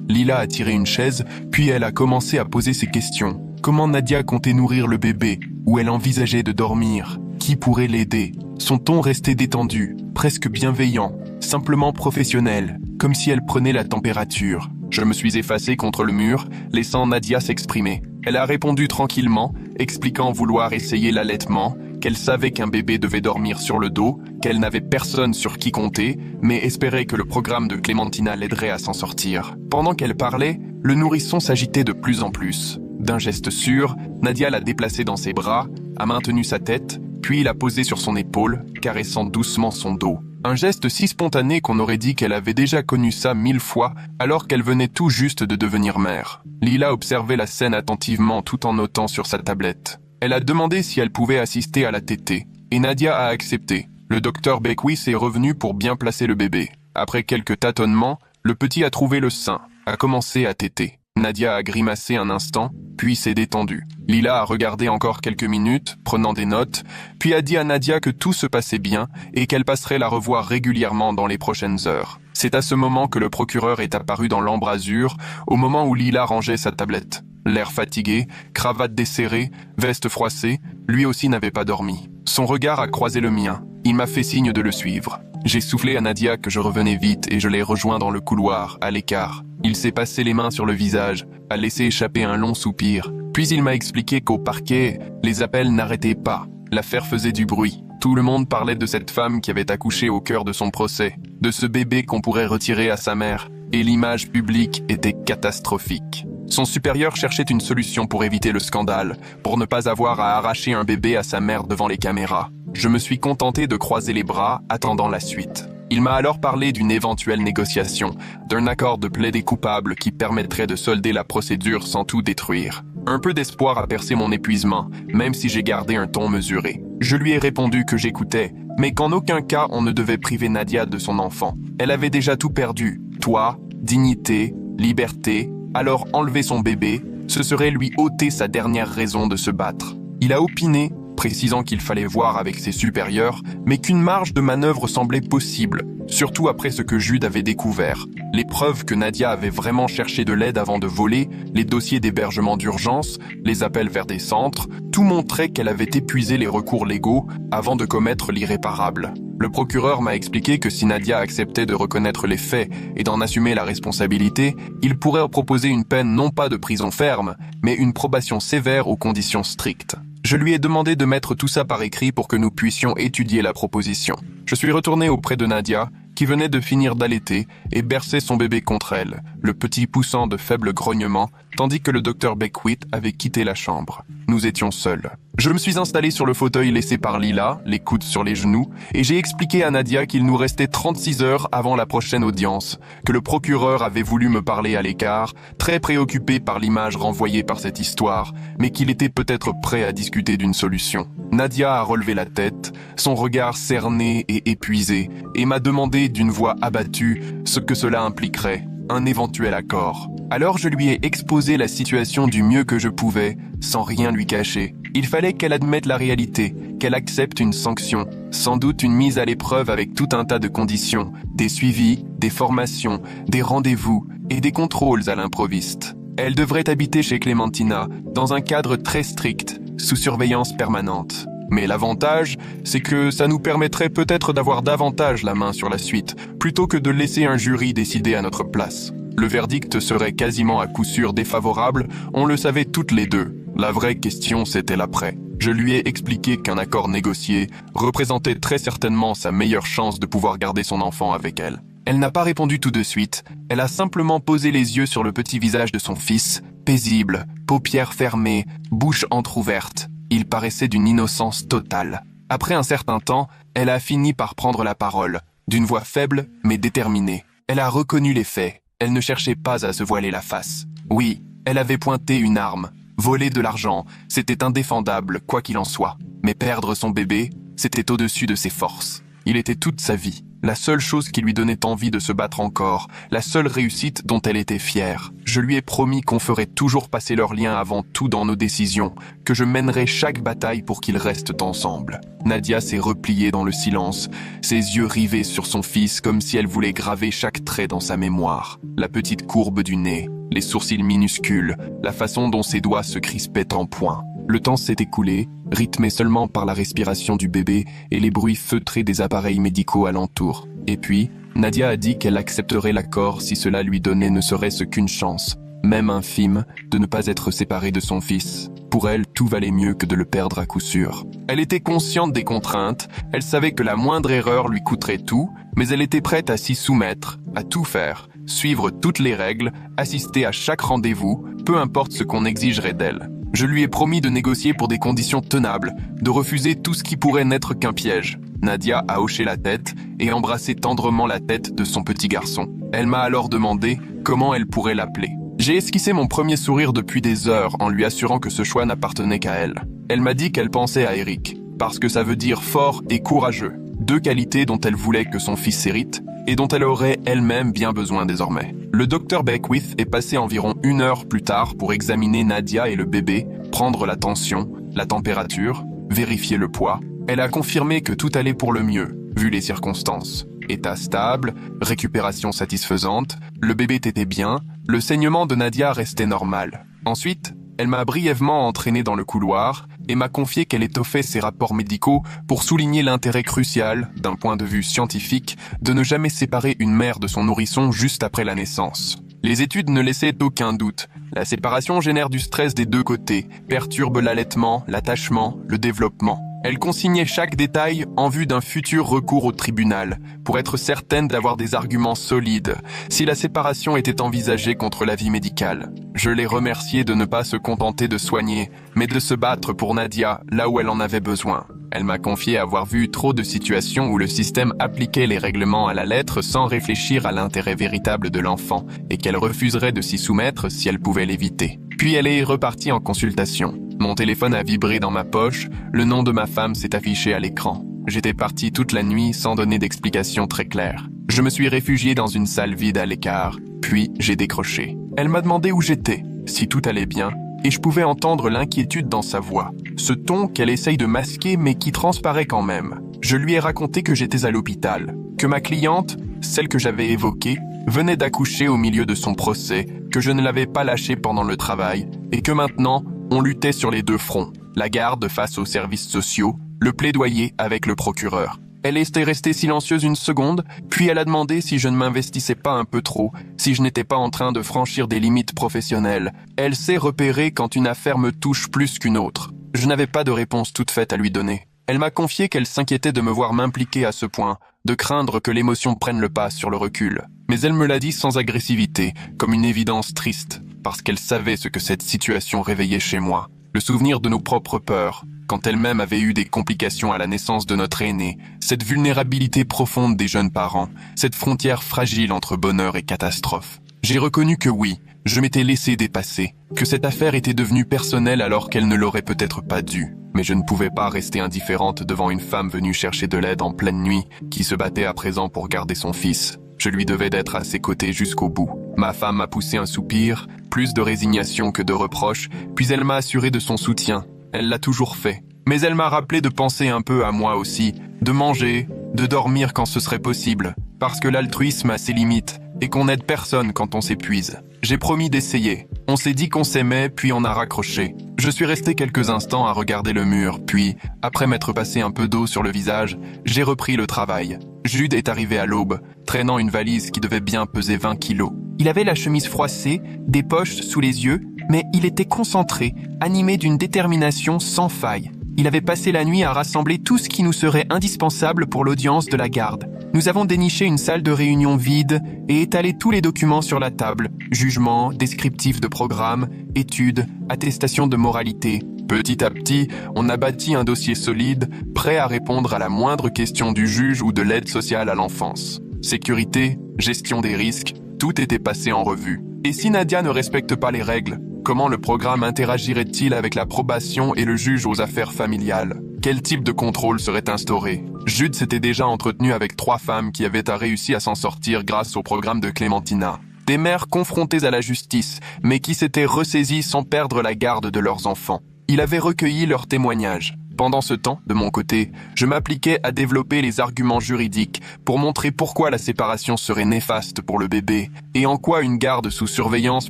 Lila a tiré une chaise, puis elle a commencé à poser ses questions. Comment Nadia comptait nourrir le bébé? Où elle envisageait de dormir? Qui pourrait l'aider? Son ton restait détendu, presque bienveillant, simplement professionnel, comme si elle prenait la température. Je me suis effacé contre le mur, laissant Nadia s'exprimer. Elle a répondu tranquillement, expliquant vouloir essayer l'allaitement, qu'elle savait qu'un bébé devait dormir sur le dos, qu'elle n'avait personne sur qui compter, mais espérait que le programme de Clémentina l'aiderait à s'en sortir. Pendant qu'elle parlait, le nourrisson s'agitait de plus en plus. D'un geste sûr, Nadia l'a déplacé dans ses bras, a maintenu sa tête, puis l'a posé sur son épaule, caressant doucement son dos. Un geste si spontané qu'on aurait dit qu'elle avait déjà connu ça 1000 fois alors qu'elle venait tout juste de devenir mère. Lila observait la scène attentivement tout en notant sur sa tablette. Elle a demandé si elle pouvait assister à la tétée, et Nadia a accepté. Le docteur Beckwith est revenu pour bien placer le bébé. Après quelques tâtonnements, le petit a trouvé le sein, a commencé à téter. Nadia a grimacé un instant, puis s'est détendue. Lila a regardé encore quelques minutes, prenant des notes, puis a dit à Nadia que tout se passait bien et qu'elle passerait la revoir régulièrement dans les prochaines heures. C'est à ce moment que le procureur est apparu dans l'embrasure, au moment où Lila rangeait sa tablette. L'air fatigué, cravate desserrée, veste froissée, lui aussi n'avait pas dormi. Son regard a croisé le mien. Il m'a fait signe de le suivre. J'ai soufflé à Nadia que je revenais vite et je l'ai rejoint dans le couloir, à l'écart. Il s'est passé les mains sur le visage, a laissé échapper un long soupir. Puis il m'a expliqué qu'au parquet, les appels n'arrêtaient pas. L'affaire faisait du bruit. Tout le monde parlait de cette femme qui avait accouché au cœur de son procès, de ce bébé qu'on pourrait retirer à sa mère, et l'image publique était catastrophique. Son supérieur cherchait une solution pour éviter le scandale, pour ne pas avoir à arracher un bébé à sa mère devant les caméras. Je me suis contenté de croiser les bras, attendant la suite. Il m'a alors parlé d'une éventuelle négociation, d'un accord de plaidé coupable qui permettrait de solder la procédure sans tout détruire. Un peu d'espoir a percé mon épuisement, même si j'ai gardé un ton mesuré. Je lui ai répondu que j'écoutais, mais qu'en aucun cas on ne devait priver Nadia de son enfant. Elle avait déjà tout perdu, toit, dignité, liberté, alors enlever son bébé, ce serait lui ôter sa dernière raison de se battre. Il a opiné, précisant qu'il fallait voir avec ses supérieurs, mais qu'une marge de manœuvre semblait possible, surtout après ce que Jude avait découvert. Les preuves que Nadia avait vraiment cherché de l'aide avant de voler, les dossiers d'hébergement d'urgence, les appels vers des centres, tout montrait qu'elle avait épuisé les recours légaux avant de commettre l'irréparable. Le procureur m'a expliqué que si Nadia acceptait de reconnaître les faits et d'en assumer la responsabilité, il pourrait proposer une peine non pas de prison ferme, mais une probation sévère aux conditions strictes. Je lui ai demandé de mettre tout ça par écrit pour que nous puissions étudier la proposition. Je suis retourné auprès de Nadia, qui venait de finir d'allaiter et berçait son bébé contre elle, le petit poussant de faibles grognements, tandis que le docteur Beckwith avait quitté la chambre. Nous étions seuls. Je me suis installé sur le fauteuil laissé par Lila, les coudes sur les genoux, et j'ai expliqué à Nadia qu'il nous restait 36 heures avant la prochaine audience, que le procureur avait voulu me parler à l'écart, très préoccupé par l'image renvoyée par cette histoire, mais qu'il était peut-être prêt à discuter d'une solution. Nadia a relevé la tête, son regard cerné et épuisé, et m'a demandé d'une voix abattue ce que cela impliquerait, un éventuel accord. Alors je lui ai exposé la situation du mieux que je pouvais, sans rien lui cacher. Il fallait qu'elle admette la réalité, qu'elle accepte une sanction, sans doute une mise à l'épreuve avec tout un tas de conditions, des suivis, des formations, des rendez-vous et des contrôles à l'improviste. Elle devrait habiter chez Clémentina, dans un cadre très strict, sous surveillance permanente. Mais l'avantage, c'est que ça nous permettrait peut-être d'avoir davantage la main sur la suite, plutôt que de laisser un jury décider à notre place. Le verdict serait quasiment à coup sûr défavorable, on le savait toutes les deux. La vraie question, c'était l'après. Je lui ai expliqué qu'un accord négocié représentait très certainement sa meilleure chance de pouvoir garder son enfant avec elle. Elle n'a pas répondu tout de suite, elle a simplement posé les yeux sur le petit visage de son fils, paisible, paupières fermées, bouche entr'ouverte. Il paraissait d'une innocence totale. Après un certain temps, elle a fini par prendre la parole, d'une voix faible mais déterminée. Elle a reconnu les faits, elle ne cherchait pas à se voiler la face. Oui, elle avait pointé une arme. Voler de l'argent, c'était indéfendable, quoi qu'il en soit. Mais perdre son bébé, c'était au-dessus de ses forces. Il était toute sa vie, la seule chose qui lui donnait envie de se battre encore, la seule réussite dont elle était fière. Je lui ai promis qu'on ferait toujours passer leur lien avant tout dans nos décisions, que je mènerais chaque bataille pour qu'ils restent ensemble. Nadia s'est repliée dans le silence, ses yeux rivés sur son fils comme si elle voulait graver chaque trait dans sa mémoire. La petite courbe du nez, les sourcils minuscules, la façon dont ses doigts se crispaient en points. Le temps s'est écoulé, rythmé seulement par la respiration du bébé et les bruits feutrés des appareils médicaux alentour. Et puis, Nadia a dit qu'elle accepterait l'accord si cela lui donnait ne serait-ce qu'une chance, même infime, de ne pas être séparée de son fils. Pour elle, tout valait mieux que de le perdre à coup sûr. Elle était consciente des contraintes, elle savait que la moindre erreur lui coûterait tout, mais elle était prête à s'y soumettre, à tout faire, suivre toutes les règles, assister à chaque rendez-vous, peu importe ce qu'on exigerait d'elle. Je lui ai promis de négocier pour des conditions tenables, de refuser tout ce qui pourrait n'être qu'un piège. Nadia a hoché la tête et embrassé tendrement la tête de son petit garçon. Elle m'a alors demandé comment elle pourrait l'appeler. J'ai esquissé mon premier sourire depuis des heures en lui assurant que ce choix n'appartenait qu'à elle. Elle m'a dit qu'elle pensait à Eric, parce que ça veut dire fort et courageux, deux qualités dont elle voulait que son fils hérite et dont elle aurait elle-même bien besoin désormais. Le docteur Beckwith est passé environ 1 heure plus tard pour examiner Nadia et le bébé, prendre la tension, la température, vérifier le poids. Elle a confirmé que tout allait pour le mieux, vu les circonstances. État stable, récupération satisfaisante, le bébé tétait bien, le saignement de Nadia restait normal. Ensuite, elle m'a brièvement entraîné dans le couloir et m'a confié qu'elle étoffait ses rapports médicaux pour souligner l'intérêt crucial, d'un point de vue scientifique, de ne jamais séparer une mère de son nourrisson juste après la naissance. Les études ne laissaient aucun doute. La séparation génère du stress des deux côtés, perturbe l'allaitement, l'attachement, le développement. Elle consignait chaque détail en vue d'un futur recours au tribunal, pour être certaine d'avoir des arguments solides, si la séparation était envisagée contre l'avis médical. Je l'ai remerciée de ne pas se contenter de soigner, mais de se battre pour Nadia, là où elle en avait besoin. Elle m'a confié avoir vu trop de situations où le système appliquait les règlements à la lettre sans réfléchir à l'intérêt véritable de l'enfant, et qu'elle refuserait de s'y soumettre si elle pouvait l'éviter. Puis elle est repartie en consultation. Mon téléphone a vibré dans ma poche, le nom de ma femme s'est affiché à l'écran. J'étais parti toute la nuit sans donner d'explication très claire. Je me suis réfugié dans une salle vide à l'écart, puis j'ai décroché. Elle m'a demandé où j'étais, si tout allait bien, et je pouvais entendre l'inquiétude dans sa voix. Ce ton qu'elle essaye de masquer mais qui transparaît quand même. Je lui ai raconté que j'étais à l'hôpital, que ma cliente, celle que j'avais évoquée, venait d'accoucher au milieu de son procès, que je ne l'avais pas lâchée pendant le travail, et que maintenant, on luttait sur les deux fronts, la garde face aux services sociaux, le plaidoyer avec le procureur. Elle était restée silencieuse une seconde, puis elle a demandé si je ne m'investissais pas un peu trop, si je n'étais pas en train de franchir des limites professionnelles. Elle sait repérer quand une affaire me touche plus qu'une autre. Je n'avais pas de réponse toute faite à lui donner. Elle m'a confié qu'elle s'inquiétait de me voir m'impliquer à ce point, de craindre que l'émotion prenne le pas sur le recul. Mais elle me l'a dit sans agressivité, comme une évidence triste, parce qu'elle savait ce que cette situation réveillait chez moi. Le souvenir de nos propres peurs, quand elle-même avait eu des complications à la naissance de notre aîné, cette vulnérabilité profonde des jeunes parents, cette frontière fragile entre bonheur et catastrophe. J'ai reconnu que oui, je m'étais laissé dépasser, que cette affaire était devenue personnelle alors qu'elle ne l'aurait peut-être pas dû. Mais je ne pouvais pas rester indifférente devant une femme venue chercher de l'aide en pleine nuit, qui se battait à présent pour garder son fils. Je lui devais d'être à ses côtés jusqu'au bout. Ma femme a poussé un soupir, plus de résignation que de reproche, puis elle m'a assuré de son soutien. Elle l'a toujours fait. Mais elle m'a rappelé de penser un peu à moi aussi, de manger, de dormir quand ce serait possible, parce que l'altruisme a ses limites, et qu'on n'aide personne quand on s'épuise. J'ai promis d'essayer. On s'est dit qu'on s'aimait, puis on a raccroché. Je suis resté quelques instants à regarder le mur, puis, après m'être passé un peu d'eau sur le visage, j'ai repris le travail. Jude est arrivé à l'aube, traînant une valise qui devait bien peser 20 kilos. Il avait la chemise froissée, des poches sous les yeux, mais il était concentré, animé d'une détermination sans faille. Il avait passé la nuit à rassembler tout ce qui nous serait indispensable pour l'audience de la garde. Nous avons déniché une salle de réunion vide et étalé tous les documents sur la table. Jugements, descriptifs de programme, études, attestations de moralité. Petit à petit, on a bâti un dossier solide, prêt à répondre à la moindre question du juge ou de l'aide sociale à l'enfance. Sécurité, gestion des risques, tout était passé en revue. Et si Nadia ne respecte pas les règles, comment le programme interagirait-il avec la probation et le juge aux affaires familiales ? Quel type de contrôle serait instauré? Jude s'était déjà entretenu avec 3 femmes qui avaient réussi à s'en sortir grâce au programme de Clémentina. Des mères confrontées à la justice, mais qui s'étaient ressaisies sans perdre la garde de leurs enfants. Il avait recueilli leurs témoignages. Pendant ce temps, de mon côté, je m'appliquais à développer les arguments juridiques pour montrer pourquoi la séparation serait néfaste pour le bébé et en quoi une garde sous surveillance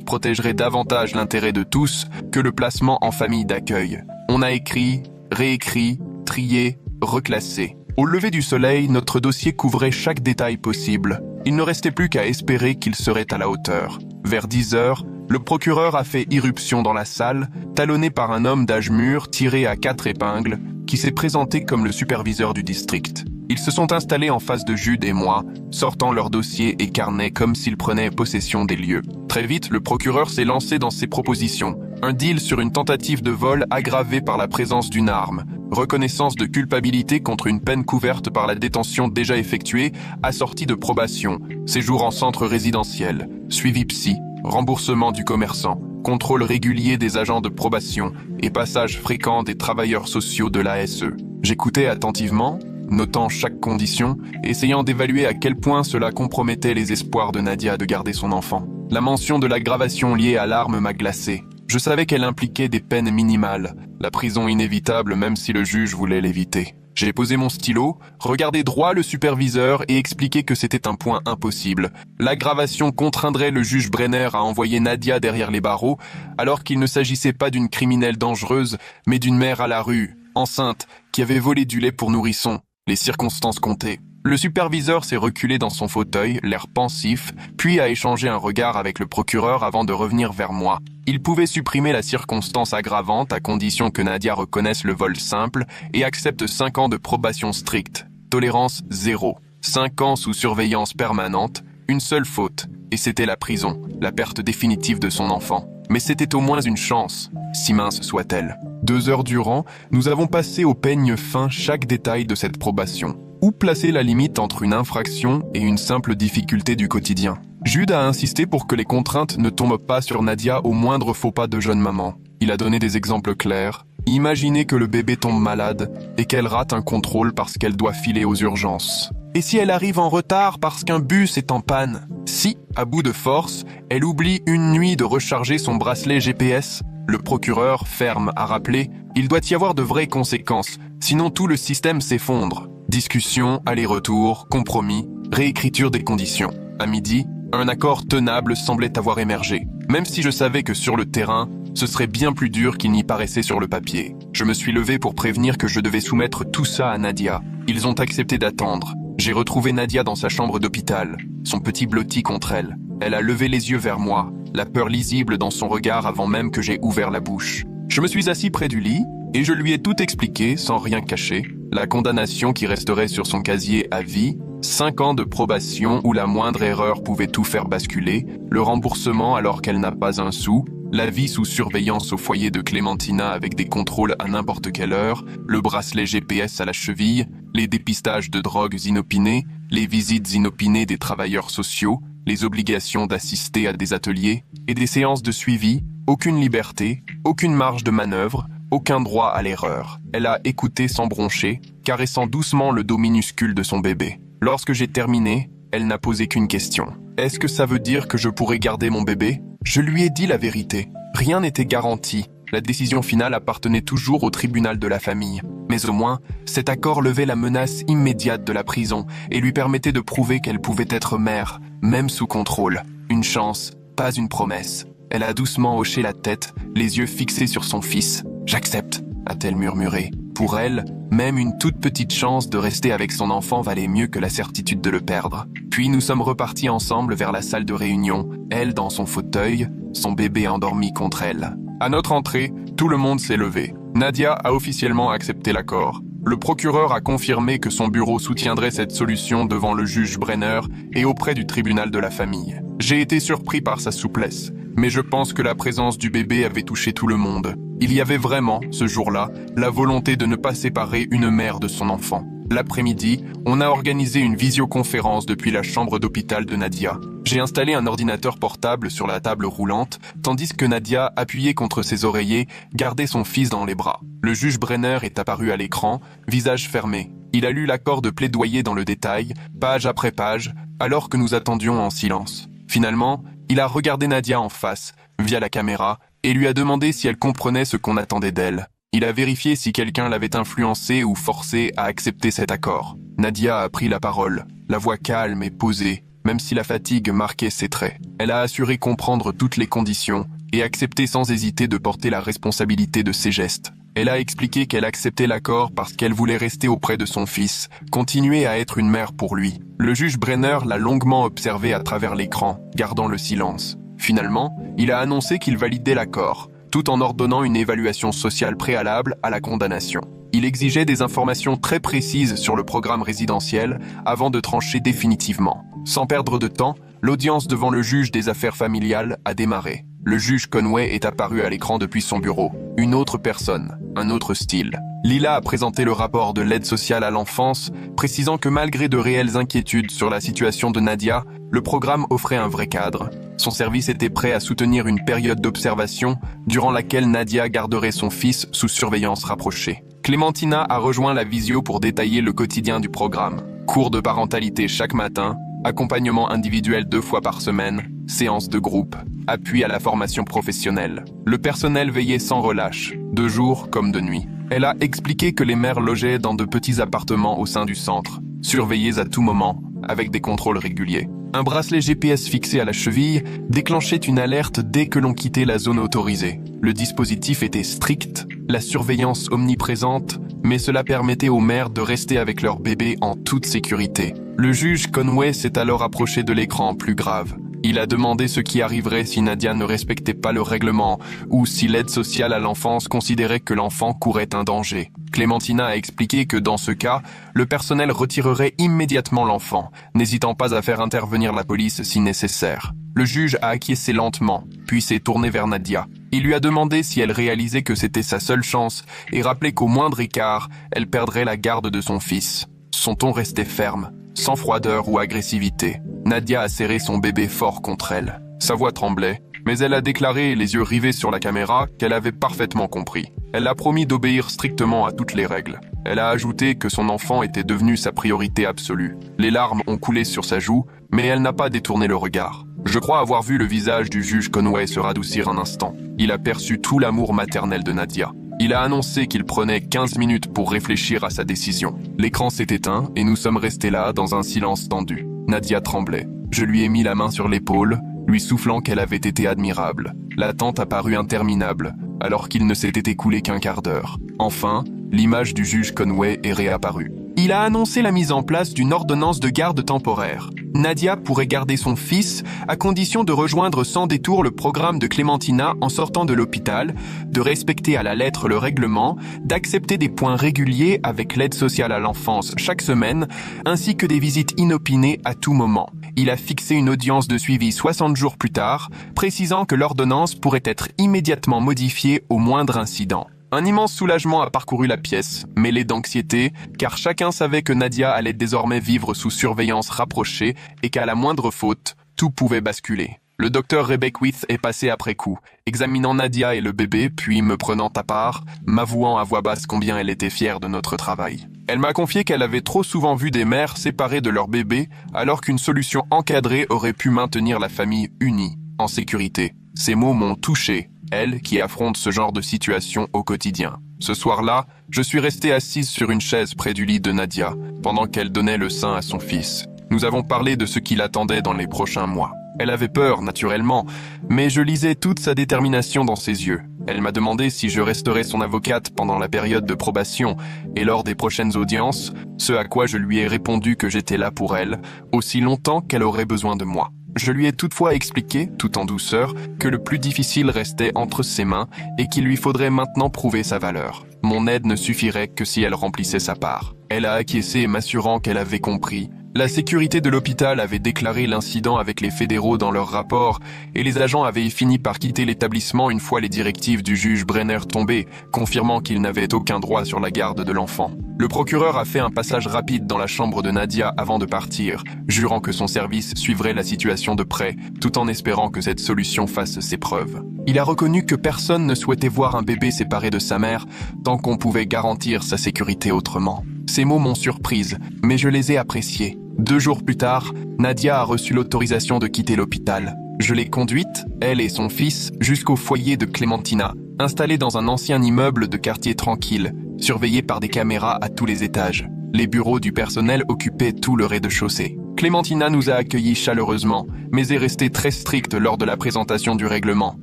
protégerait davantage l'intérêt de tous que le placement en famille d'accueil. On a écrit, réécrit, trié, reclassé. Au lever du soleil, notre dossier couvrait chaque détail possible. Il ne restait plus qu'à espérer qu'il serait à la hauteur. Vers 10 heures, le procureur a fait irruption dans la salle, talonné par un homme d'âge mûr tiré à 4 épingles, qui s'est présenté comme le superviseur du district. Ils se sont installés en face de Jude et moi, sortant leurs dossiers et carnets comme s'ils prenaient possession des lieux. Très vite, le procureur s'est lancé dans ses propositions. Un deal sur une tentative de vol aggravée par la présence d'une arme, reconnaissance de culpabilité contre une peine couverte par la détention déjà effectuée, assortie de probation, séjour en centre résidentiel, suivi psy, remboursement du commerçant, contrôle régulier des agents de probation et passage fréquent des travailleurs sociaux de l'ASE. J'écoutais attentivement, notant chaque condition, essayant d'évaluer à quel point cela compromettait les espoirs de Nadia de garder son enfant. La mention de l'aggravation liée à l'arme m'a glacé. Je savais qu'elle impliquait des peines minimales, la prison inévitable même si le juge voulait l'éviter. J'ai posé mon stylo, regardé droit le superviseur et expliqué que c'était un point impossible. L'aggravation contraindrait le juge Brenner à envoyer Nadia derrière les barreaux, alors qu'il ne s'agissait pas d'une criminelle dangereuse, mais d'une mère à la rue, enceinte, qui avait volé du lait pour nourrisson. Les circonstances comptaient. Le superviseur s'est reculé dans son fauteuil, l'air pensif, puis a échangé un regard avec le procureur avant de revenir vers moi. Il pouvait supprimer la circonstance aggravante à condition que Nadia reconnaisse le vol simple et accepte 5 ans de probation stricte. Tolérance 0. 5 ans sous surveillance permanente, une seule faute, et c'était la prison, la perte définitive de son enfant. Mais c'était au moins une chance, si mince soit-elle. 2 heures durant, nous avons passé au peigne fin chaque détail de cette probation. Où placer la limite entre une infraction et une simple difficulté du quotidien? Jude a insisté pour que les contraintes ne tombent pas sur Nadia au moindre faux pas de jeune maman. Il a donné des exemples clairs. Imaginez que le bébé tombe malade et qu'elle rate un contrôle parce qu'elle doit filer aux urgences. Et si elle arrive en retard parce qu'un bus est en panne? Si, à bout de force, elle oublie une nuit de recharger son bracelet GPS? Le procureur, ferme, a rappelé, il doit y avoir de vraies conséquences, sinon tout le système s'effondre. Discussion, aller-retour, compromis, réécriture des conditions. À midi, un accord tenable semblait avoir émergé, même si je savais que sur le terrain, ce serait bien plus dur qu'il n'y paraissait sur le papier. Je me suis levé pour prévenir que je devais soumettre tout ça à Nadia. Ils ont accepté d'attendre. J'ai retrouvé Nadia dans sa chambre d'hôpital, son petit blotti contre elle. Elle a levé les yeux vers moi, la peur lisible dans son regard avant même que j'aie ouvert la bouche. Je me suis assis près du lit, et je lui ai tout expliqué sans rien cacher. La condamnation qui resterait sur son casier à vie, 5 ans de probation où la moindre erreur pouvait tout faire basculer, le remboursement alors qu'elle n'a pas un sou, la vie sous surveillance au foyer de Clémentina avec des contrôles à n'importe quelle heure, le bracelet GPS à la cheville, les dépistages de drogues inopinées, les visites inopinées des travailleurs sociaux, les obligations d'assister à des ateliers et des séances de suivi, aucune liberté, aucune marge de manœuvre, aucun droit à l'erreur. Elle a écouté sans broncher, caressant doucement le dos minuscule de son bébé. Lorsque j'ai terminé, elle n'a posé qu'une question. Est-ce que ça veut dire que je pourrais garder mon bébé? Je lui ai dit la vérité. Rien n'était garanti. La décision finale appartenait toujours au tribunal de la famille. Mais au moins, cet accord levait la menace immédiate de la prison et lui permettait de prouver qu'elle pouvait être mère, même sous contrôle. Une chance, pas une promesse. Elle a doucement hoché la tête, les yeux fixés sur son fils. « J'accepte », a-t-elle murmuré. Pour elle, même une toute petite chance de rester avec son enfant valait mieux que la certitude de le perdre. Puis nous sommes repartis ensemble vers la salle de réunion, elle dans son fauteuil, son bébé endormi contre elle. À notre entrée, tout le monde s'est levé. Nadia a officiellement accepté l'accord. Le procureur a confirmé que son bureau soutiendrait cette solution devant le juge Brenner et auprès du tribunal de la famille. J'ai été surpris par sa souplesse, mais je pense que la présence du bébé avait touché tout le monde. Il y avait vraiment, ce jour-là, la volonté de ne pas séparer une mère de son enfant. L'après-midi, on a organisé une visioconférence depuis la chambre d'hôpital de Nadia. J'ai installé un ordinateur portable sur la table roulante, tandis que Nadia, appuyée contre ses oreillers, gardait son fils dans les bras. Le juge Brenner est apparu à l'écran, visage fermé. Il a lu l'accord de plaidoyer dans le détail, page après page, alors que nous attendions en silence. Finalement, il a regardé Nadia en face, via la caméra, et lui a demandé si elle comprenait ce qu'on attendait d'elle. Il a vérifié si quelqu'un l'avait influencée ou forcée à accepter cet accord. Nadia a pris la parole, la voix calme et posée, même si la fatigue marquait ses traits. Elle a assuré comprendre toutes les conditions et accepté sans hésiter de porter la responsabilité de ses gestes. Elle a expliqué qu'elle acceptait l'accord parce qu'elle voulait rester auprès de son fils, continuer à être une mère pour lui. Le juge Brenner l'a longuement observé à travers l'écran, gardant le silence. Finalement, il a annoncé qu'il validait l'accord, tout en ordonnant une évaluation sociale préalable à la condamnation. Il exigeait des informations très précises sur le programme résidentiel avant de trancher définitivement. Sans perdre de temps, l'audience devant le juge des affaires familiales a démarré. Le juge Conway est apparu à l'écran depuis son bureau. Une autre personne, un autre style. Lila a présenté le rapport de l'aide sociale à l'enfance, précisant que malgré de réelles inquiétudes sur la situation de Nadia, le programme offrait un vrai cadre. Son service était prêt à soutenir une période d'observation durant laquelle Nadia garderait son fils sous surveillance rapprochée. Clémentina a rejoint la visio pour détailler le quotidien du programme. Cours de parentalité chaque matin, accompagnement individuel 2 fois par semaine, séances de groupe, appui à la formation professionnelle. Le personnel veillait sans relâche, de jour comme de nuit. Elle a expliqué que les mères logeaient dans de petits appartements au sein du centre, surveillés à tout moment, avec des contrôles réguliers. Un bracelet GPS fixé à la cheville déclenchait une alerte dès que l'on quittait la zone autorisée. Le dispositif était strict, la surveillance omniprésente, mais cela permettait aux mères de rester avec leur bébé en toute sécurité. Le juge Conway s'est alors approché de l'écran plus grave. Il a demandé ce qui arriverait si Nadia ne respectait pas le règlement ou si l'aide sociale à l'enfance considérait que l'enfant courait un danger. Clémentina a expliqué que dans ce cas, le personnel retirerait immédiatement l'enfant, n'hésitant pas à faire intervenir la police si nécessaire. Le juge a acquiescé lentement, puis s'est tourné vers Nadia. Il lui a demandé si elle réalisait que c'était sa seule chance et rappelé qu'au moindre écart, elle perdrait la garde de son fils. Son ton restait ferme, sans froideur ou agressivité. Nadia a serré son bébé fort contre elle. Sa voix tremblait, mais elle a déclaré, les yeux rivés sur la caméra, qu'elle avait parfaitement compris. Elle a promis d'obéir strictement à toutes les règles. Elle a ajouté que son enfant était devenu sa priorité absolue. Les larmes ont coulé sur sa joue, mais elle n'a pas détourné le regard. Je crois avoir vu le visage du juge Conway se radoucir un instant. Il a perçu tout l'amour maternel de Nadia. Il a annoncé qu'il prenait 15 minutes pour réfléchir à sa décision. L'écran s'est éteint et nous sommes restés là dans un silence tendu. Nadia tremblait. Je lui ai mis la main sur l'épaule, lui soufflant qu'elle avait été admirable. L'attente a paru interminable, alors qu'il ne s'était écoulé qu'un quart d'heure. Enfin, l'image du juge Conway est réapparue. Il a annoncé la mise en place d'une ordonnance de garde temporaire. Nadia pourrait garder son fils à condition de rejoindre sans détour le programme de Clémentina en sortant de l'hôpital, de respecter à la lettre le règlement, d'accepter des points réguliers avec l'aide sociale à l'enfance chaque semaine, ainsi que des visites inopinées à tout moment. Il a fixé une audience de suivi 60 jours plus tard, précisant que l'ordonnance pourrait être immédiatement modifiée au moindre incident. Un immense soulagement a parcouru la pièce, mêlé d'anxiété, car chacun savait que Nadia allait désormais vivre sous surveillance rapprochée et qu'à la moindre faute, tout pouvait basculer. Le docteur Rebecca With est passé après coup, examinant Nadia et le bébé, puis me prenant à part, m'avouant à voix basse combien elle était fière de notre travail. Elle m'a confié qu'elle avait trop souvent vu des mères séparées de leur bébé, alors qu'une solution encadrée aurait pu maintenir la famille unie, en sécurité. Ces mots m'ont touché. Elle, qui affronte ce genre de situation au quotidien. Ce soir-là, je suis resté assise sur une chaise près du lit de Nadia, pendant qu'elle donnait le sein à son fils. Nous avons parlé de ce qui l'attendait dans les prochains mois. Elle avait peur, naturellement, mais je lisais toute sa détermination dans ses yeux. Elle m'a demandé si je resterais son avocate pendant la période de probation et lors des prochaines audiences, ce à quoi je lui ai répondu que j'étais là pour elle, aussi longtemps qu'elle aurait besoin de moi. Je lui ai toutefois expliqué, tout en douceur, que le plus difficile restait entre ses mains et qu'il lui faudrait maintenant prouver sa valeur. Mon aide ne suffirait que si elle remplissait sa part. Elle a acquiescé m'assurant qu'elle avait compris. La sécurité de l'hôpital avait déclaré l'incident avec les fédéraux dans leur rapport et les agents avaient fini par quitter l'établissement une fois les directives du juge Brenner tombées, confirmant qu'il n'avait aucun droit sur la garde de l'enfant. Le procureur a fait un passage rapide dans la chambre de Nadia avant de partir, jurant que son service suivrait la situation de près, tout en espérant que cette solution fasse ses preuves. Il a reconnu que personne ne souhaitait voir un bébé séparé de sa mère tant qu'on pouvait garantir sa sécurité autrement. Ces mots m'ont surprise, mais je les ai appréciés. 2 jours plus tard, Nadia a reçu l'autorisation de quitter l'hôpital. Je l'ai conduite, elle et son fils, jusqu'au foyer de Clémentina, installé dans un ancien immeuble de quartier tranquille, surveillé par des caméras à tous les étages. Les bureaux du personnel occupaient tout le rez-de-chaussée. Clémentina nous a accueillis chaleureusement, mais est restée très stricte lors de la présentation du règlement.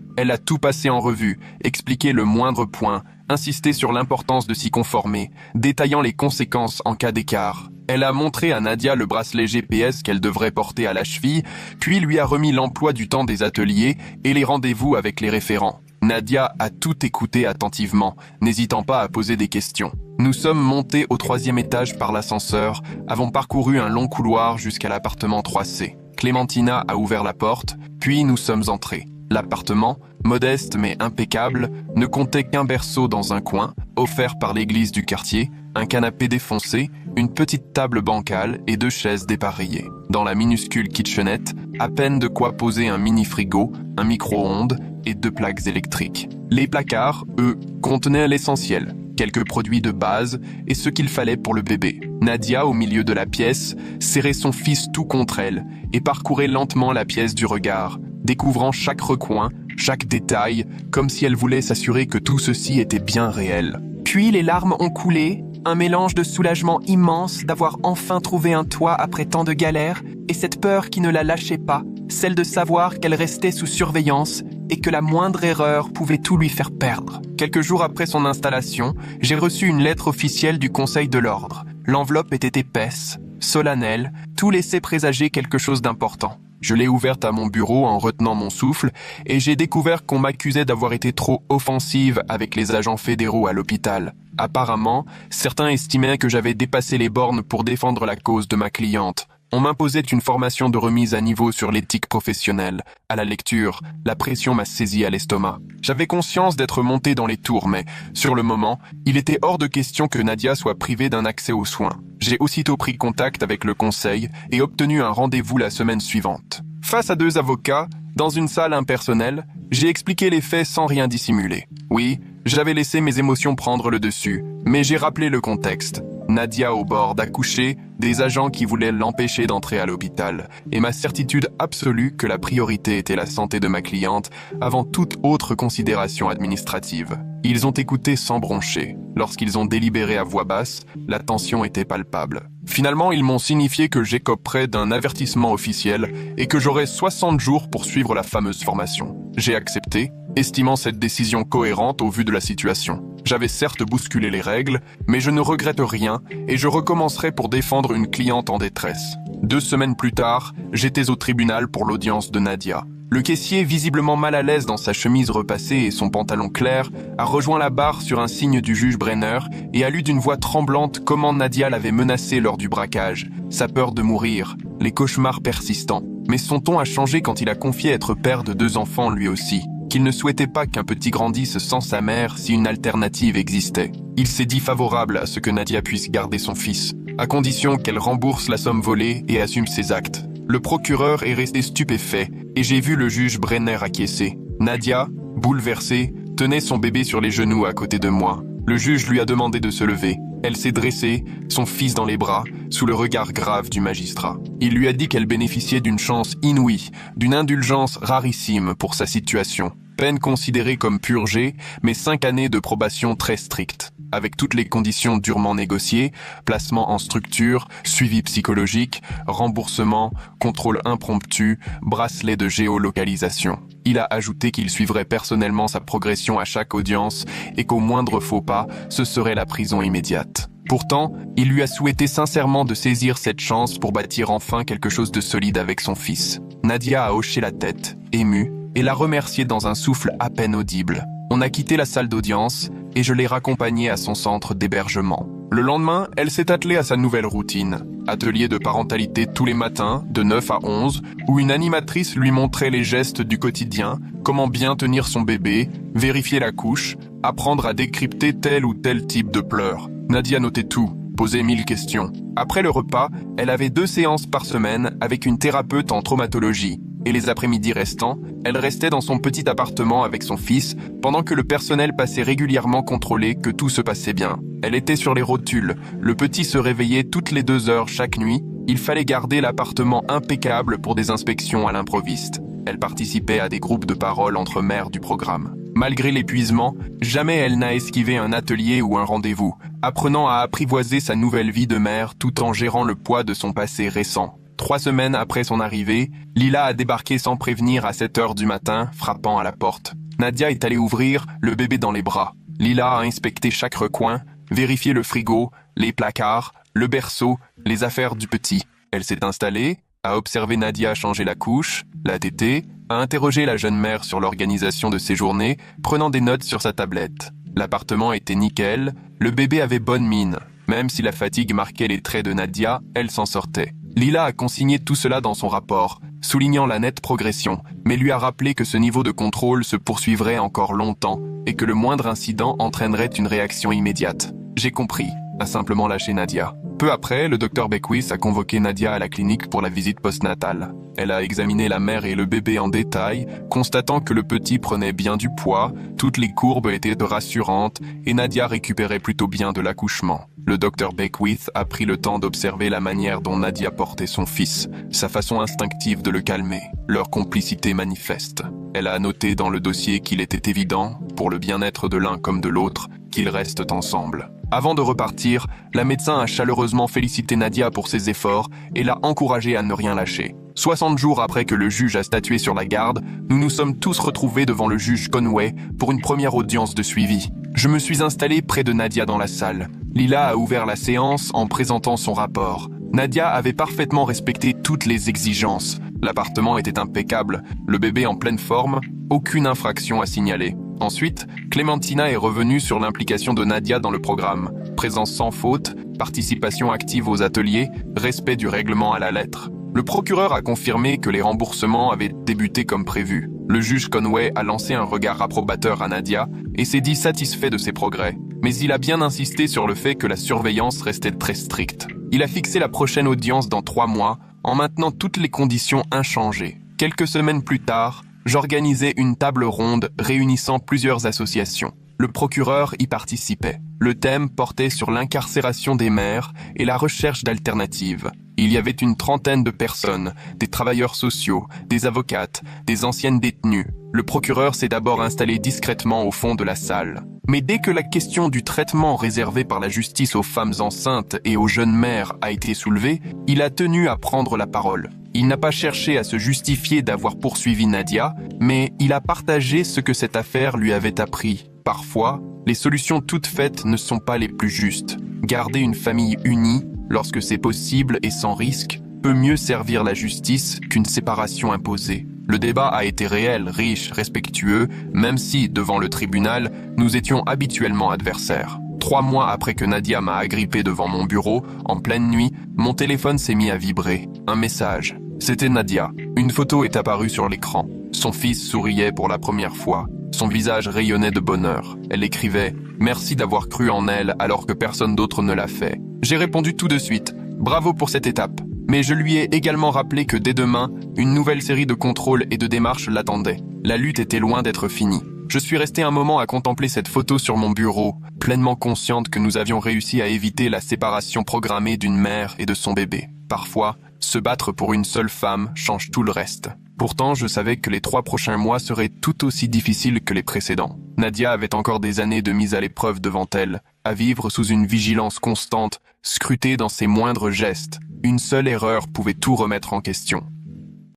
Elle a tout passé en revue, expliqué le moindre point, insisté sur l'importance de s'y conformer, détaillant les conséquences en cas d'écart. Elle a montré à Nadia le bracelet GPS qu'elle devrait porter à la cheville, puis lui a remis l'emploi du temps des ateliers et les rendez-vous avec les référents. Nadia a tout écouté attentivement, n'hésitant pas à poser des questions. Nous sommes montés au 3e étage par l'ascenseur, avons parcouru un long couloir jusqu'à l'appartement 3C. Clémentina a ouvert la porte, puis nous sommes entrés. L'appartement, modeste mais impeccable, ne comptait qu'un berceau dans un coin, offert par l'église du quartier, un canapé défoncé, une petite table bancale et 2 chaises dépareillées. Dans la minuscule kitchenette, à peine de quoi poser un mini-frigo, un micro-ondes et 2 plaques électriques. Les placards, eux, contenaient l'essentiel, quelques produits de base et ce qu'il fallait pour le bébé. Nadia, au milieu de la pièce, serrait son fils tout contre elle et parcourait lentement la pièce du regard, découvrant chaque recoin, chaque détail, comme si elle voulait s'assurer que tout ceci était bien réel. Puis les larmes ont coulé, un mélange de soulagement immense d'avoir enfin trouvé un toit après tant de galères, et cette peur qui ne la lâchait pas, celle de savoir qu'elle restait sous surveillance et que la moindre erreur pouvait tout lui faire perdre. Quelques jours après son installation, j'ai reçu une lettre officielle du Conseil de l'Ordre. L'enveloppe était épaisse, solennelle, tout laissait présager quelque chose d'important. Je l'ai ouverte à mon bureau en retenant mon souffle et j'ai découvert qu'on m'accusait d'avoir été trop offensive avec les agents fédéraux à l'hôpital. Apparemment, certains estimaient que j'avais dépassé les bornes pour défendre la cause de ma cliente. On m'imposait une formation de remise à niveau sur l'éthique professionnelle. À la lecture, la pression m'a saisi à l'estomac. J'avais conscience d'être monté dans les tours, mais, sur le moment, il était hors de question que Nadia soit privée d'un accès aux soins. J'ai aussitôt pris contact avec le conseil et obtenu un rendez-vous la semaine suivante. Face à 2 avocats, dans une salle impersonnelle, j'ai expliqué les faits sans rien dissimuler. Oui, j'avais laissé mes émotions prendre le dessus, mais j'ai rappelé le contexte. Nadia au bord d'accoucher, des agents qui voulaient l'empêcher d'entrer à l'hôpital, et ma certitude absolue que la priorité était la santé de ma cliente avant toute autre considération administrative. Ils ont écouté sans broncher. Lorsqu'ils ont délibéré à voix basse, la tension était palpable. Finalement, ils m'ont signifié que j'écoperais d'un avertissement officiel et que j'aurais 60 jours pour suivre la fameuse formation. J'ai accepté, estimant cette décision cohérente au vu de la situation. J'avais certes bousculé les règles, mais je ne regrette rien et je recommencerai pour défendre une cliente en détresse. 2 semaines plus tard, j'étais au tribunal pour l'audience de Nadia. Le caissier, visiblement mal à l'aise dans sa chemise repassée et son pantalon clair, a rejoint la barre sur un signe du juge Brenner et a lu d'une voix tremblante comment Nadia l'avait menacé lors du braquage, sa peur de mourir, les cauchemars persistants. Mais son ton a changé quand il a confié être père de 2 enfants lui aussi, qu'il ne souhaitait pas qu'un petit grandisse sans sa mère si une alternative existait. Il s'est dit favorable à ce que Nadia puisse garder son fils, à condition qu'elle rembourse la somme volée et assume ses actes. Le procureur est resté stupéfait et j'ai vu le juge Brenner acquiescer. Nadia, bouleversée, tenait son bébé sur les genoux à côté de moi. Le juge lui a demandé de se lever. Elle s'est dressée, son fils dans les bras, sous le regard grave du magistrat. Il lui a dit qu'elle bénéficiait d'une chance inouïe, d'une indulgence rarissime pour sa situation. Peine considérée comme purgée, mais 5 années de probation très stricte, avec toutes les conditions durement négociées, placement en structure, suivi psychologique, remboursement, contrôle impromptu, bracelet de géolocalisation. Il a ajouté qu'il suivrait personnellement sa progression à chaque audience et qu'au moindre faux pas, ce serait la prison immédiate. Pourtant, il lui a souhaité sincèrement de saisir cette chance pour bâtir enfin quelque chose de solide avec son fils. Nadia a hoché la tête, émue, et l'a remercié dans un souffle à peine audible. On a quitté la salle d'audience et je l'ai raccompagnée à son centre d'hébergement. Le lendemain, elle s'est attelée à sa nouvelle routine. atelier de parentalité tous les matins, de 9 à 11, où une animatrice lui montrait les gestes du quotidien, comment bien tenir son bébé, vérifier la couche, apprendre à décrypter tel ou tel type de pleurs. Nadia notait tout, posait 1000 questions. Après le repas, elle avait 2 séances par semaine avec une thérapeute en traumatologie. Et les après-midi restants, elle restait dans son petit appartement avec son fils, pendant que le personnel passait régulièrement contrôler que tout se passait bien. Elle était sur les rotules, le petit se réveillait toutes les 2 heures chaque nuit, il fallait garder l'appartement impeccable pour des inspections à l'improviste. Elle participait à des groupes de parole entre mères du programme. Malgré l'épuisement, jamais elle n'a esquivé un atelier ou un rendez-vous, apprenant à apprivoiser sa nouvelle vie de mère tout en gérant le poids de son passé récent. 3 semaines après son arrivée, Lila a débarqué sans prévenir à 7 heures du matin, frappant à la porte. Nadia est allée ouvrir, le bébé dans les bras. Lila a inspecté chaque recoin, vérifié le frigo, les placards, le berceau, les affaires du petit. Elle s'est installée, a observé Nadia changer la couche, la tétée, a interrogé la jeune mère sur l'organisation de ses journées, prenant des notes sur sa tablette. L'appartement était nickel, le bébé avait bonne mine. Même si la fatigue marquait les traits de Nadia, elle s'en sortait. Lila a consigné tout cela dans son rapport, soulignant la nette progression, mais lui a rappelé que ce niveau de contrôle se poursuivrait encore longtemps et que le moindre incident entraînerait une réaction immédiate. « J'ai compris », a simplement lâché Nadia. Peu après, le docteur Beckwith a convoqué Nadia à la clinique pour la visite postnatale. Elle a examiné la mère et le bébé en détail, constatant que le petit prenait bien du poids, toutes les courbes étaient rassurantes et Nadia récupérait plutôt bien de l'accouchement. Le docteur Beckwith a pris le temps d'observer la manière dont Nadia portait son fils, sa façon instinctive de le calmer, leur complicité manifeste. Elle a noté dans le dossier qu'il était évident, pour le bien-être de l'un comme de l'autre, qu'ils restent ensemble. Avant de repartir, la médecin a chaleureusement félicité Nadia pour ses efforts et l'a encouragée à ne rien lâcher. 60 jours après que le juge a statué sur la garde, nous nous sommes tous retrouvés devant le juge Conway pour une première audience de suivi. Je me suis installé près de Nadia dans la salle. Lila a ouvert la séance en présentant son rapport. Nadia avait parfaitement respecté toutes les exigences. L'appartement était impeccable, le bébé en pleine forme, aucune infraction à signaler. Ensuite, Clémentina est revenue sur l'implication de Nadia dans le programme. Présence sans faute, participation active aux ateliers, respect du règlement à la lettre. Le procureur a confirmé que les remboursements avaient débuté comme prévu. Le juge Conway a lancé un regard approbateur à Nadia et s'est dit satisfait de ses progrès. Mais il a bien insisté sur le fait que la surveillance restait très stricte. Il a fixé la prochaine audience dans 3 mois, en maintenant toutes les conditions inchangées. Quelques semaines plus tard, j'organisais une table ronde réunissant plusieurs associations. Le procureur y participait. Le thème portait sur l'incarcération des mères et la recherche d'alternatives. Il y avait une trentaine de personnes, des travailleurs sociaux, des avocates, des anciennes détenues. Le procureur s'est d'abord installé discrètement au fond de la salle. Mais dès que la question du traitement réservé par la justice aux femmes enceintes et aux jeunes mères a été soulevée, il a tenu à prendre la parole. Il n'a pas cherché à se justifier d'avoir poursuivi Nadia, mais il a partagé ce que cette affaire lui avait appris. Parfois, les solutions toutes faites ne sont pas les plus justes. Garder une famille unie, lorsque c'est possible et sans risque, peut mieux servir la justice qu'une séparation imposée. Le débat a été réel, riche, respectueux, même si, devant le tribunal, nous étions habituellement adversaires. 3 mois après que Nadia m'a agrippé devant mon bureau, en pleine nuit, mon téléphone s'est mis à vibrer. Un message. C'était Nadia. Une photo est apparue sur l'écran. Son fils souriait pour la première fois. Son visage rayonnait de bonheur. Elle écrivait « Merci d'avoir cru en elle alors que personne d'autre ne l'a fait. » J'ai répondu tout de suite « Bravo pour cette étape ». Mais je lui ai également rappelé que dès demain, une nouvelle série de contrôles et de démarches l'attendait. La lutte était loin d'être finie. Je suis resté un moment à contempler cette photo sur mon bureau, pleinement consciente que nous avions réussi à éviter la séparation programmée d'une mère et de son bébé. Parfois, se battre pour une seule femme change tout le reste. Pourtant, je savais que les 3 prochains mois seraient tout aussi difficiles que les précédents. Nadia avait encore des années de mise à l'épreuve devant elle, à vivre sous une vigilance constante, scrutée dans ses moindres gestes. Une seule erreur pouvait tout remettre en question.